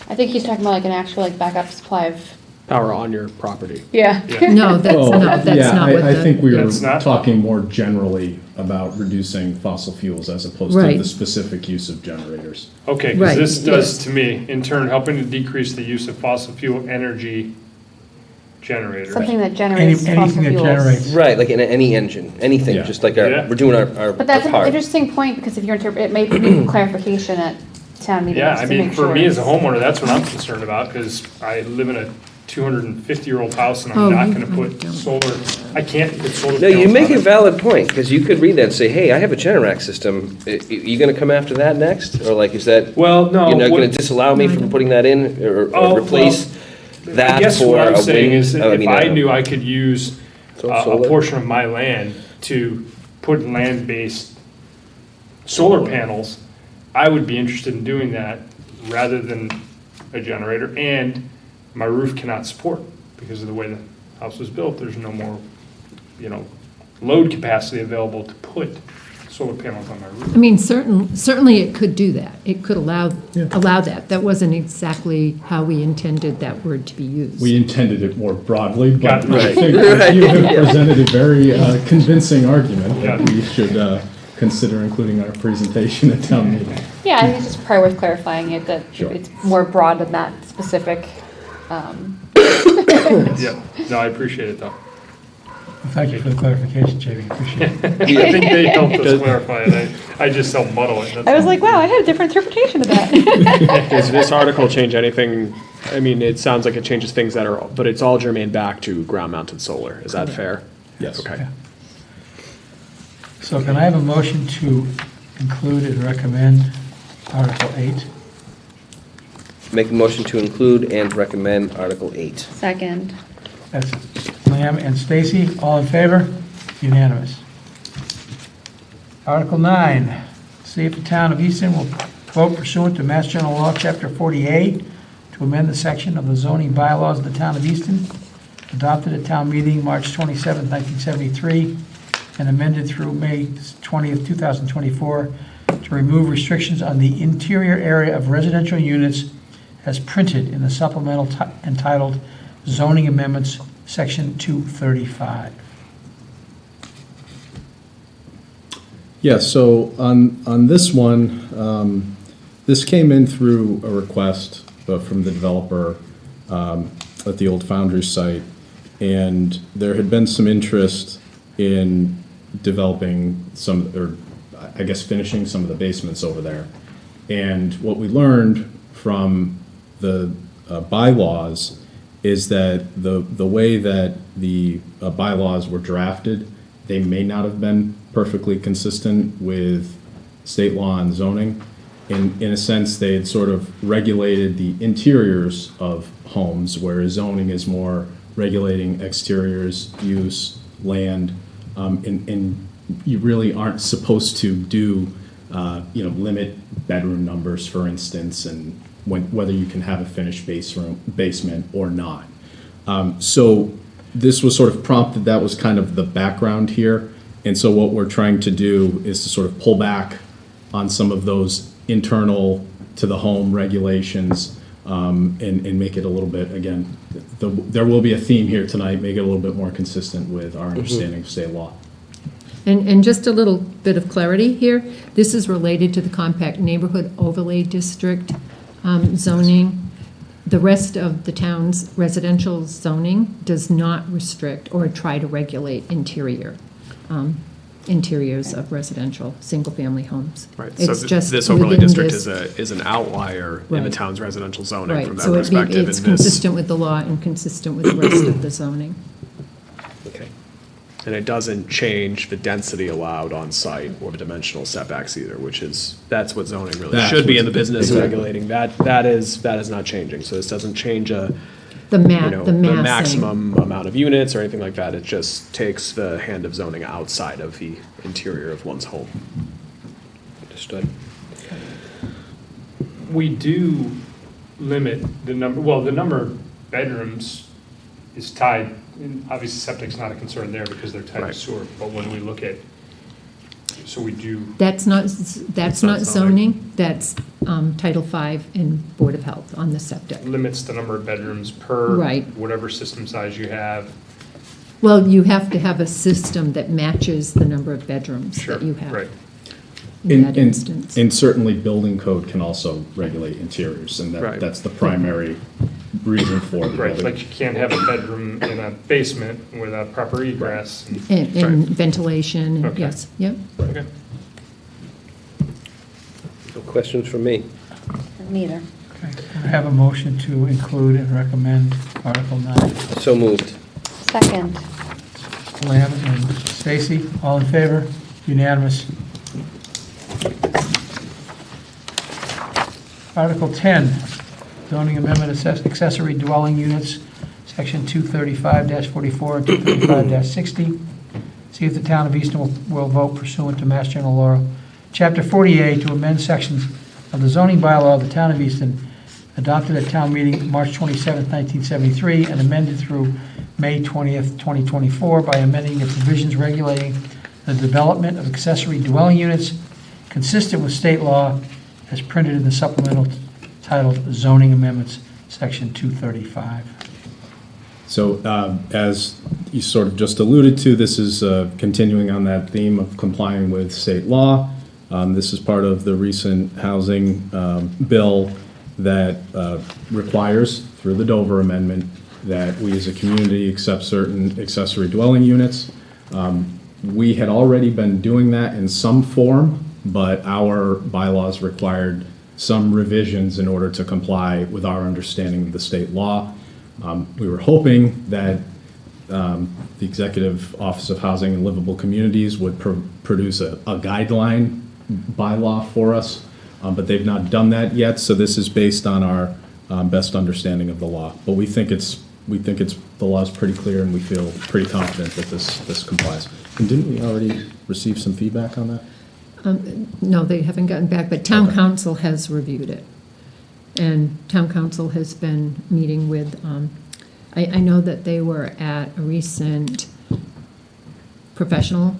I think he's talking about like an actual like backup supply of, Power on your property. yeah. yeah. No, that's Oh, not, that's yeah, not what I think we were That's not- talking more generally about reducing fossil fuels as opposed to Right. the specific use of generators. Okay, Right, because this does yes. to me, in turn, helping to decrease the use of fossil fuel energy generators. Something that generates fossil Anything that fuels. generates. Right, like in any engine, anything, Yeah. just like Yeah. we're doing our But that's an part. interesting point, because if you're it may need clarification at town meeting. Yeah, just I to mean, make for sure me as a it's- homeowner, that's what I'm concerned about, because I live in a 250-year-old house and Oh, I'm not you- gonna put don't. solar, I can't put solar No, you panels make on a it. valid point, because you could read that and say, hey, I have a Generac system. You gonna come after that next? Or like, is that, Well, no. you're not what- gonna disallow me from putting that in, or Oh, replace I that guess for what a I'm saying wind? is, I if mean, I knew I could use a solar? portion of my land to put land-based solar panels, I would be interested in doing that rather than a generator. And my roof cannot support, because of the way the house was built, there's no more, load capacity available to put solar panels on my roof. I mean, certainly it could do that. It could allow that. That wasn't exactly how we intended that word to be used. We intended it more broadly, but Got it. I think that you have presented a very convincing argument that Yeah. we should consider including our presentation at town meeting. Yeah, I think it's just probably worth clarifying it, that Sure. it's more broad than that specific. Yeah, no, I appreciate it, though. Thank you for the clarification, Jamie, appreciate it. I think they helped us clarify it. I just helped muddle it. that's I was all. like, wow, I had a different interpretation of that. Does this article change anything? I mean, it sounds like it changes things that are, but it's all germane back to ground-mounted solar. Is that fair? Yes. Okay. So can I have a motion to include and recommend Article 8? Make a motion to include and recommend Article 8. Second. That's Lamb and Stacy, all in favor? Unanimous. Article 9, see if the Town of Easton will vote pursuant to Mass General Law, Chapter 48, to amend the section of the zoning bylaws of the Town of Easton, adopted at town meeting March 27, 1973, and amended through May 20th, 2024, to remove restrictions on the interior area of residential units as printed in the supplemental entitled Zoning Amendments, Section 235. Yeah, so on this one, this came in through a request from the developer at the old Foundry site, and there had been some interest in developing some, or I guess finishing some of the basements over there. And what we learned from the bylaws is that the way that the bylaws were drafted, they may not have been perfectly consistent with state law and zoning. In a sense, they had sort of regulated the interiors of homes, whereas zoning is more regulating exteriors, use, land, and you really aren't supposed to do, limit bedroom numbers, for instance, and whether you can have a finished basement or not. So this was sort of prompted, that was kind of the background here. And so what we're trying to do is to sort of pull back on some of those internal to the home regulations and make it a little bit, again, there will be a theme here tonight, make it a little bit more consistent with our understanding of state law. And just a little bit of clarity here, this is related to the compact neighborhood overlay district zoning. The rest of the town's residential zoning does not restrict or try to regulate interiors of residential, single-family homes. Right, It's so just this overlay within district this- is an outlier in the Right. town's residential zoning Right, from that so perspective. it's and this- consistent with the law and consistent with the rest of the zoning. Okay. And it doesn't change the density allowed on site or the dimensional setbacks either, that's what zoning really That's should be in what's- the business exactly. regulating. That is not changing. So this doesn't change The the massing. maximum amount of units or anything like that. It just takes the hand of zoning outside of the interior of one's home. Understood. We do limit the number of bedrooms is tied, and obviously septic's not a concern there because they're tied Right. to sewer, but when we look at, so we do, That's not not zoning, zoning. that's Title V and Board of Health on the septic. limits the number of bedrooms per Right. whatever system size you have. Well, you have to have a system that matches the number of bedrooms Sure, that you have right. in that instance. And certainly building code can also regulate interiors, and Right. that's the primary reason for the Right, building. but you can't have a bedroom in a basement without proper egress. And ventilation, and Okay. yes, yep. Okay. No questions from me. Neither. Okay, can I have a motion to include and recommend Article 9? So moved. Second. Lamb and Stacy, all in favor? Unanimous. Article 10, zoning amendment accessory dwelling units, Section 235-44 and 235-60. See if the Town of Easton will vote pursuant to Mass General Law, Chapter 48, to amend sections of the zoning bylaw of the Town of Easton, adopted at town meeting March 27, 1973, and amended through May 20th, 2024, by amending the provisions regulating the development of accessory dwelling units consistent with state law as printed in the supplemental titled Zoning Amendments, Section 235. So as you sort of just alluded to, this is continuing on that theme of complying with state law. This is part of the recent housing bill that requires, through the Dover Amendment, that we as a community accept certain accessory dwelling units. We had already been doing that in some form, but our bylaws required some revisions in order to comply with our understanding of the state law. We were hoping that the Executive Office of Housing and Livable Communities would produce a guideline bylaw for us, but they've not done that yet, so this is based on our best understanding of the law. But we think it's we think the law's pretty clear, and we feel pretty confident that this complies. And didn't we already receive some feedback on that? No, they haven't gotten back, but town Okay. council has reviewed it. And town council has been meeting with, I know that they were at a recent professional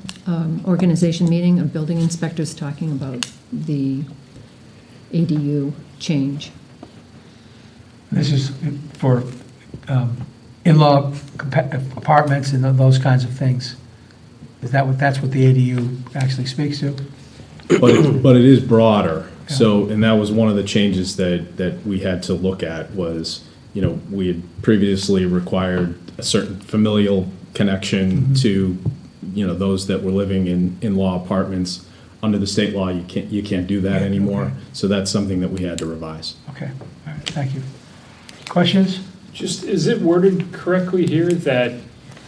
organization meeting of building inspectors talking about the ADU change. This is for in-law apartments and those kinds of things. Is that that's what the ADU actually speaks to? But it is broader. So, and that was one of the changes that we had to look at was, we had previously required a certain familial connection to, those that were living in in-law apartments. Under the state law, you can't do that anymore. Okay. So that's something that we had to revise. Okay, all right, thank you. Questions? Just, is it worded correctly here that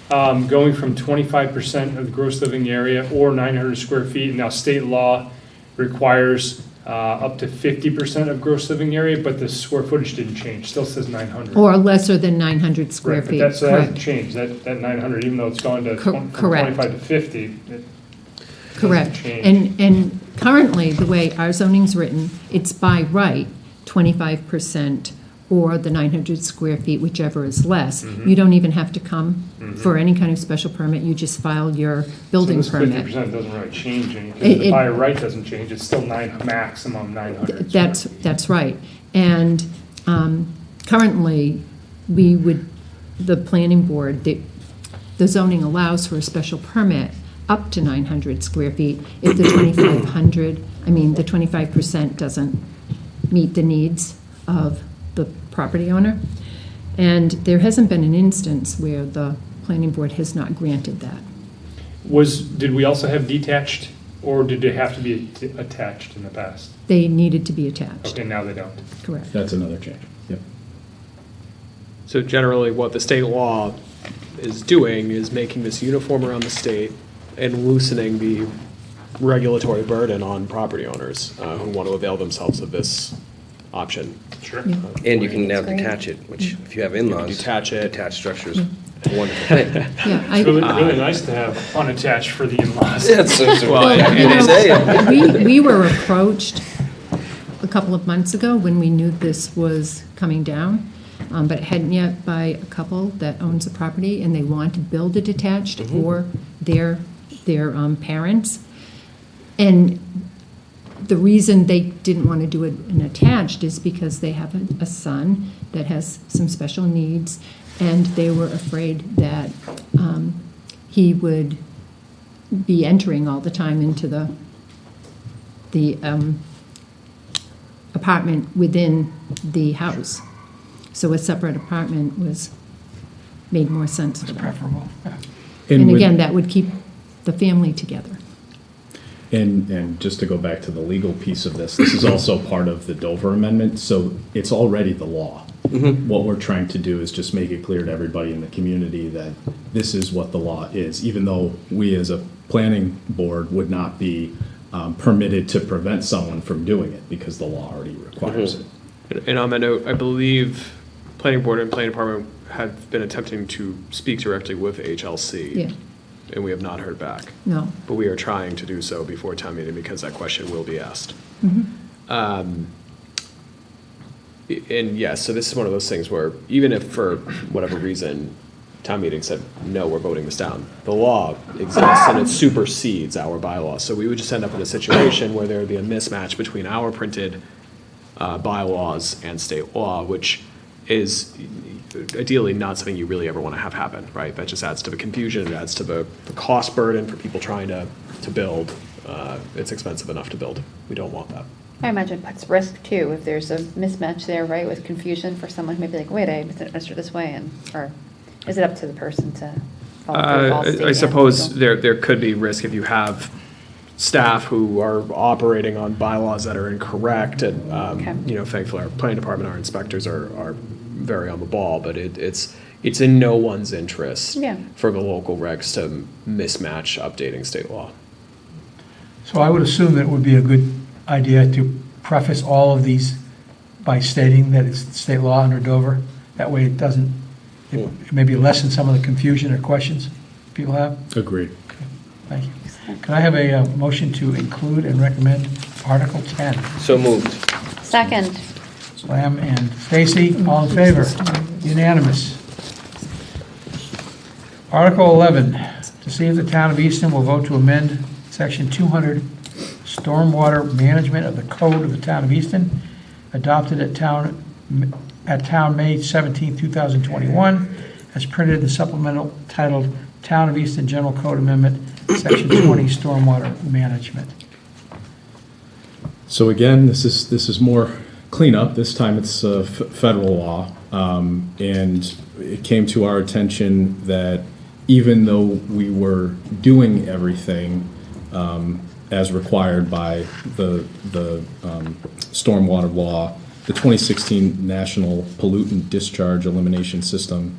going from 25% of the gross living area or 900 square feet, now state law requires up to 50% of gross living area, but the square footage didn't change, still says 900. Or lesser than 900 square Right, but feet. that hasn't Correct. changed, that 900, even though it's gone to from Correct. 25 to 50, it Correct. change. And currently, the way our zoning's written, it's by right, 25% or the 900 square feet, whichever is less. Mhm. You don't even have to come Mhm. for any kind of special permit, you just file your building So permit. this 50% doesn't really change anything, It- the it- by right doesn't change, it's still maximum 900. That's right. And currently, the planning board, the zoning allows for a special permit up to 900 square feet if the 25% doesn't meet the needs of the property owner. And there hasn't been an instance where the planning board has not granted that. Did we also have detached, or did they have to be attached in the past? They needed to be attached, Okay, now they don't. correct. That's another change. Yep. So generally, what the state law is doing is making this uniform around the state and loosening the regulatory burden on property owners who want to avail themselves of this option. Sure. Yeah. And you can now That's great. detach it, which if you have You can in-laws, detach it. detached structures, a wonderful thing. Yeah, It's really nice to have unattached for the in-laws. That's Well, what and I'm it's- saying. We were approached a couple of months ago when we knew this was coming down, but it hadn't yet, by a couple that owns a property, and they want to build a detached for their parents. And the reason they didn't want to do it an attached is because they have a son that has some special needs, and they were afraid that he would be entering all the time into the apartment within the house. So a separate apartment made more sense for It's them. preferable. Yeah. And with- again, that would keep the family together. And just to go back to the legal piece of this is also part of the Dover Amendment, so it's already the law. What we're trying to do is just make it clear to everybody in the community that this is what the law is, even though we as a planning board would not be permitted to prevent someone from doing it because the law already requires it. And on that note, I believe planning board and planning department have been attempting to speak directly with HLC. Yeah. And we have not heard back. No. But we are trying to do so before town meeting because that question will be asked. And yes, so this is one of those things where even if for whatever reason, town meeting said, no, we're voting this down, the law exists and it supersedes our bylaws. So we would just end up in a situation where there would be a mismatch between our printed bylaws and state law, which is ideally not something you really ever want to have happen, right? That just adds to the confusion, it adds to the cost burden for people trying to build. It's expensive enough to build. We don't want that. I imagine it puts risk too, if there's a mismatch there, right, with confusion for someone who may be like, wait, I understood this way, or is it up to the person to follow through all state I and suppose legal? there could be risk if you have staff who are operating on bylaws that are incorrect, and, Okay. thankfully our planning department, our inspectors are very on the ball, but it's in no one's interest Yeah. for the local regs to mismatch updating state law. So I would assume that it would be a good idea to preface all of these by stating that it's state law under Dover. That way it doesn't it maybe lessen some of the confusion or questions people have. Agreed. Thank you. Can I have a motion to include and recommend Article 10? So moved. Second. Lamb and Stacy, all in favor? Unanimous. Article 11, to see if the Town of Easton will vote to amend Section 200 Stormwater Management of the Code of the Town of Easton, adopted at Town May 17, 2021, as printed in the supplemental titled Town of Easton General Code Amendment, Section 20 Stormwater Management. So again, this is more cleanup. This time it's federal law. And it came to our attention that even though we were doing everything as required by the stormwater law, the 2016 National Pollutant Discharge Elimination System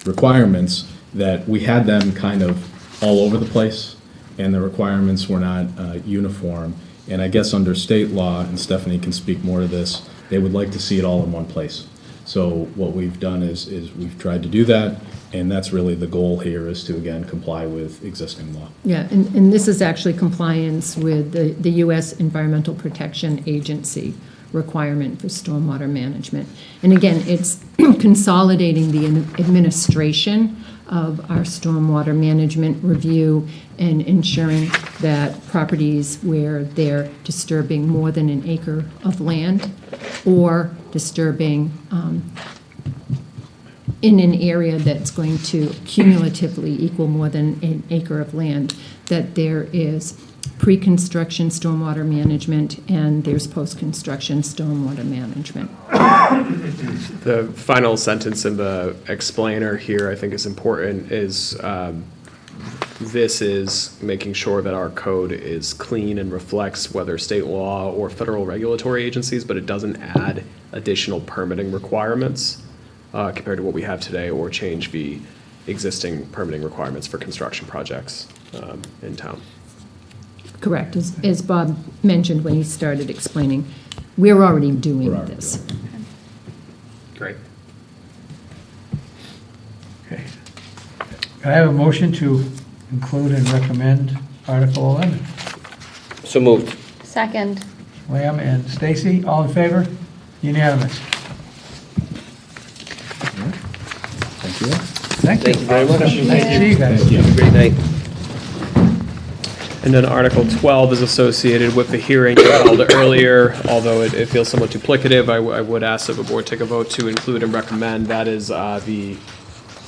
requirements, that we had them kind of all over the place, and the requirements were not uniform. And I guess under state law, and Stephanie can speak more to this, they would like to see it all in one place. So what we've done is we've tried to do that, and that's really the goal here, is to, again, comply with existing law. Yeah, and this is actually compliance with the U.S. Environmental Protection Agency requirement for stormwater management. And again, it's consolidating the administration of our stormwater management review and ensuring that properties where they're disturbing more than an acre of land or disturbing in an area that's going to cumulatively equal more than an acre of land, that there is pre-construction stormwater management and there's post-construction stormwater management. The final sentence in the explainer here, I think, is important, is this is making sure that our code is clean and reflects whether state law or federal regulatory agencies, but it doesn't add additional permitting requirements compared to what we have today, or change the existing permitting requirements for construction projects in town. Correct, as Bob mentioned when he started explaining, we're already doing this. Great. Okay. Can I have a motion to include and recommend Article 11? So moved. Second. Lamb and Stacy, all in favor? Unanimous. Thank you. Thank you. Thank you very much. Nice to see you guys. Have a great night. And then Article 12 is associated with the hearing you held earlier, although it feels somewhat duplicative. I would ask that the board take a vote to include and recommend. That is the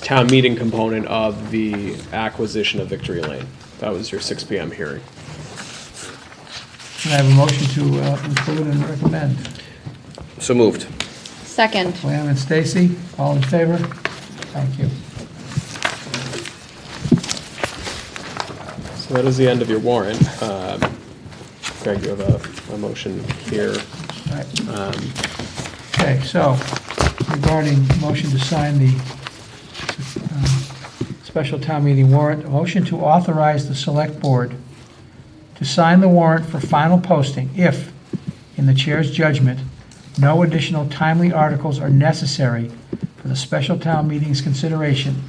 town meeting component of the acquisition of Victory Lane. That was your 6 PM hearing. Can I have a motion to include and recommend? So moved. Second. Lamb and Stacy, all in favor? Thank you. So that is the end of your warrant. Greg, you have a motion here. All right. Okay, so regarding motion to sign the special town meeting warrant, a motion to authorize the select board to sign the warrant for final posting if, in the chair's judgment, no additional timely articles are necessary for the special town meeting's consideration,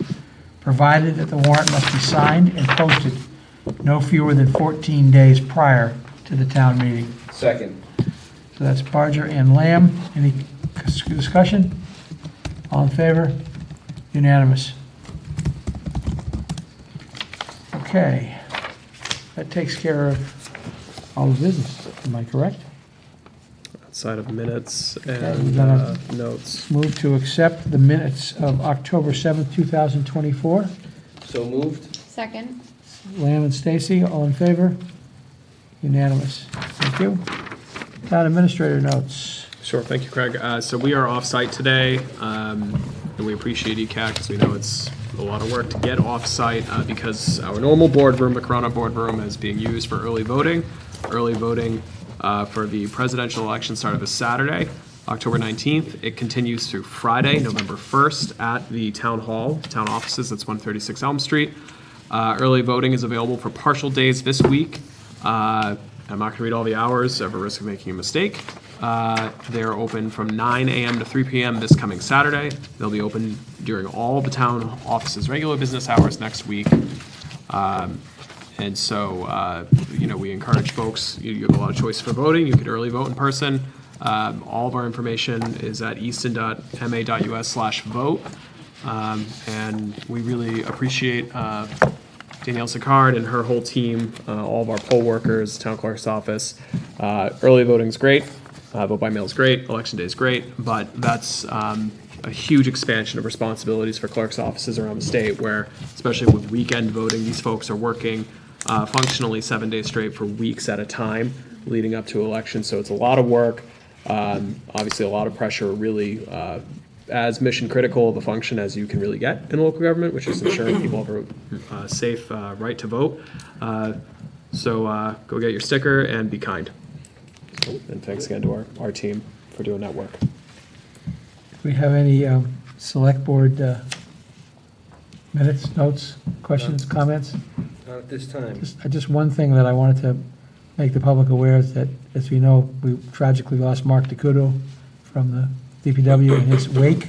provided that the warrant must be signed and posted no fewer than 14 days prior to the town meeting. Second. So that's Barger and Lamb. Any discussion? All in favor? Unanimous. Okay. That takes care of all the business. Am I correct? Outside of minutes we're and gonna notes. Move to accept the minutes of October 7th, 2024. So moved. Second. Lamb and Stacy, all in favor? Unanimous. Thank you. Town administrator notes. Sure, thank you, Craig. So we are off-site today, and we appreciate ECAT because we know it's a lot of work to get off-site because our normal boardroom, the Corona boardroom, is being used for early voting. Early voting for the presidential election started this Saturday, October 19th. It continues through Friday, November 1st at the town hall, town offices. That's 136 Elm Street. Early voting is available for partial days this week. I'm not going to read all the hours at the risk of making a mistake. They're open from 9 a.m. to 3 p.m. this coming Saturday. They'll be open during all the town offices' regular business hours next week. And so, we encourage folks, you have a lot of choice for voting. You could early vote in person. All of our information is at easton.ma.us/vote. And we really appreciate Danielle Sicard and her whole team, all of our poll workers, town clerk's office. Early voting's great. Vote by mail is great. Election day is great. But that's a huge expansion of responsibilities for clerk's offices around the state where, especially with weekend voting, these folks are working functionally 7 days straight for weeks at a time leading up to elections. So it's a lot of work. Obviously, a lot of pressure, really as mission critical of a function as you can really get in local government, which is ensuring people have a safe right to vote. So go get your sticker and be kind. And thanks again to our team for doing that work. Do we have any select board minutes, notes, questions, comments? Not at this time. Just one thing that I wanted to make the public aware is that, as we know, we tragically lost Mark DeCudo from the DPW, and his wake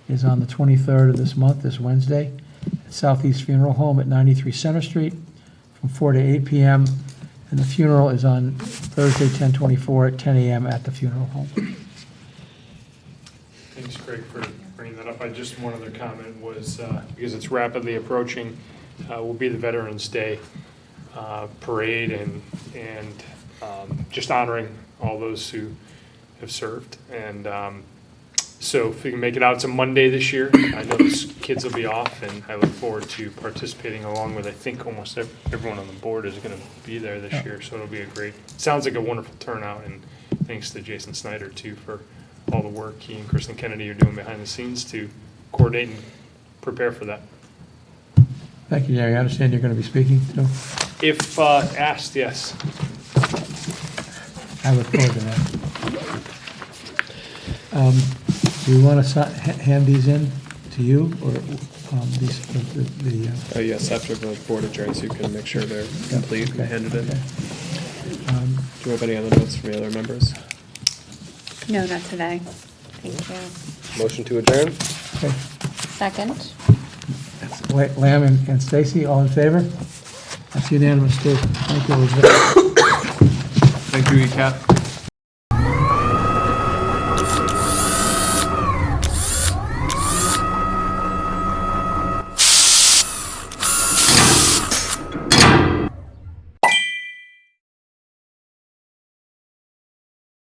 is on the 23rd of this month, this Wednesday, at Southeast Funeral Home at 93 Center Street from 4 to 8 p.m., and the funeral is on Thursday, 10/24 at 10 a.m. at the funeral home. Thanks, Craig, for bringing that up. Just one other comment was, because it's rapidly approaching, will be the Veterans Day parade and just honoring all those who have served. And so if we can make it out, it's a Monday this year. I know the kids will be off, and I look forward to participating along with, I think, almost everyone on the board is going to be there this year. So it'll be sounds like a wonderful turnout. And thanks to Jason Snyder, too, for all the work he and Kristen Kennedy are doing behind the scenes to coordinate and prepare for that. Thank you, Jerry. I understand you're going to be speaking, too? If asked, yes. I look forward to that. Do you want to hand these in to you, or these, Yes, after the board adjourns, you can make sure they're complete and handed in. okay. Do you have any other notes from the other members? No, not today. Thank you. Motion to adjourn? Okay. Second. Lamb and Stacy, all in favor? That's unanimous, too. Thank you, Elizabeth. Thank you, ECAT.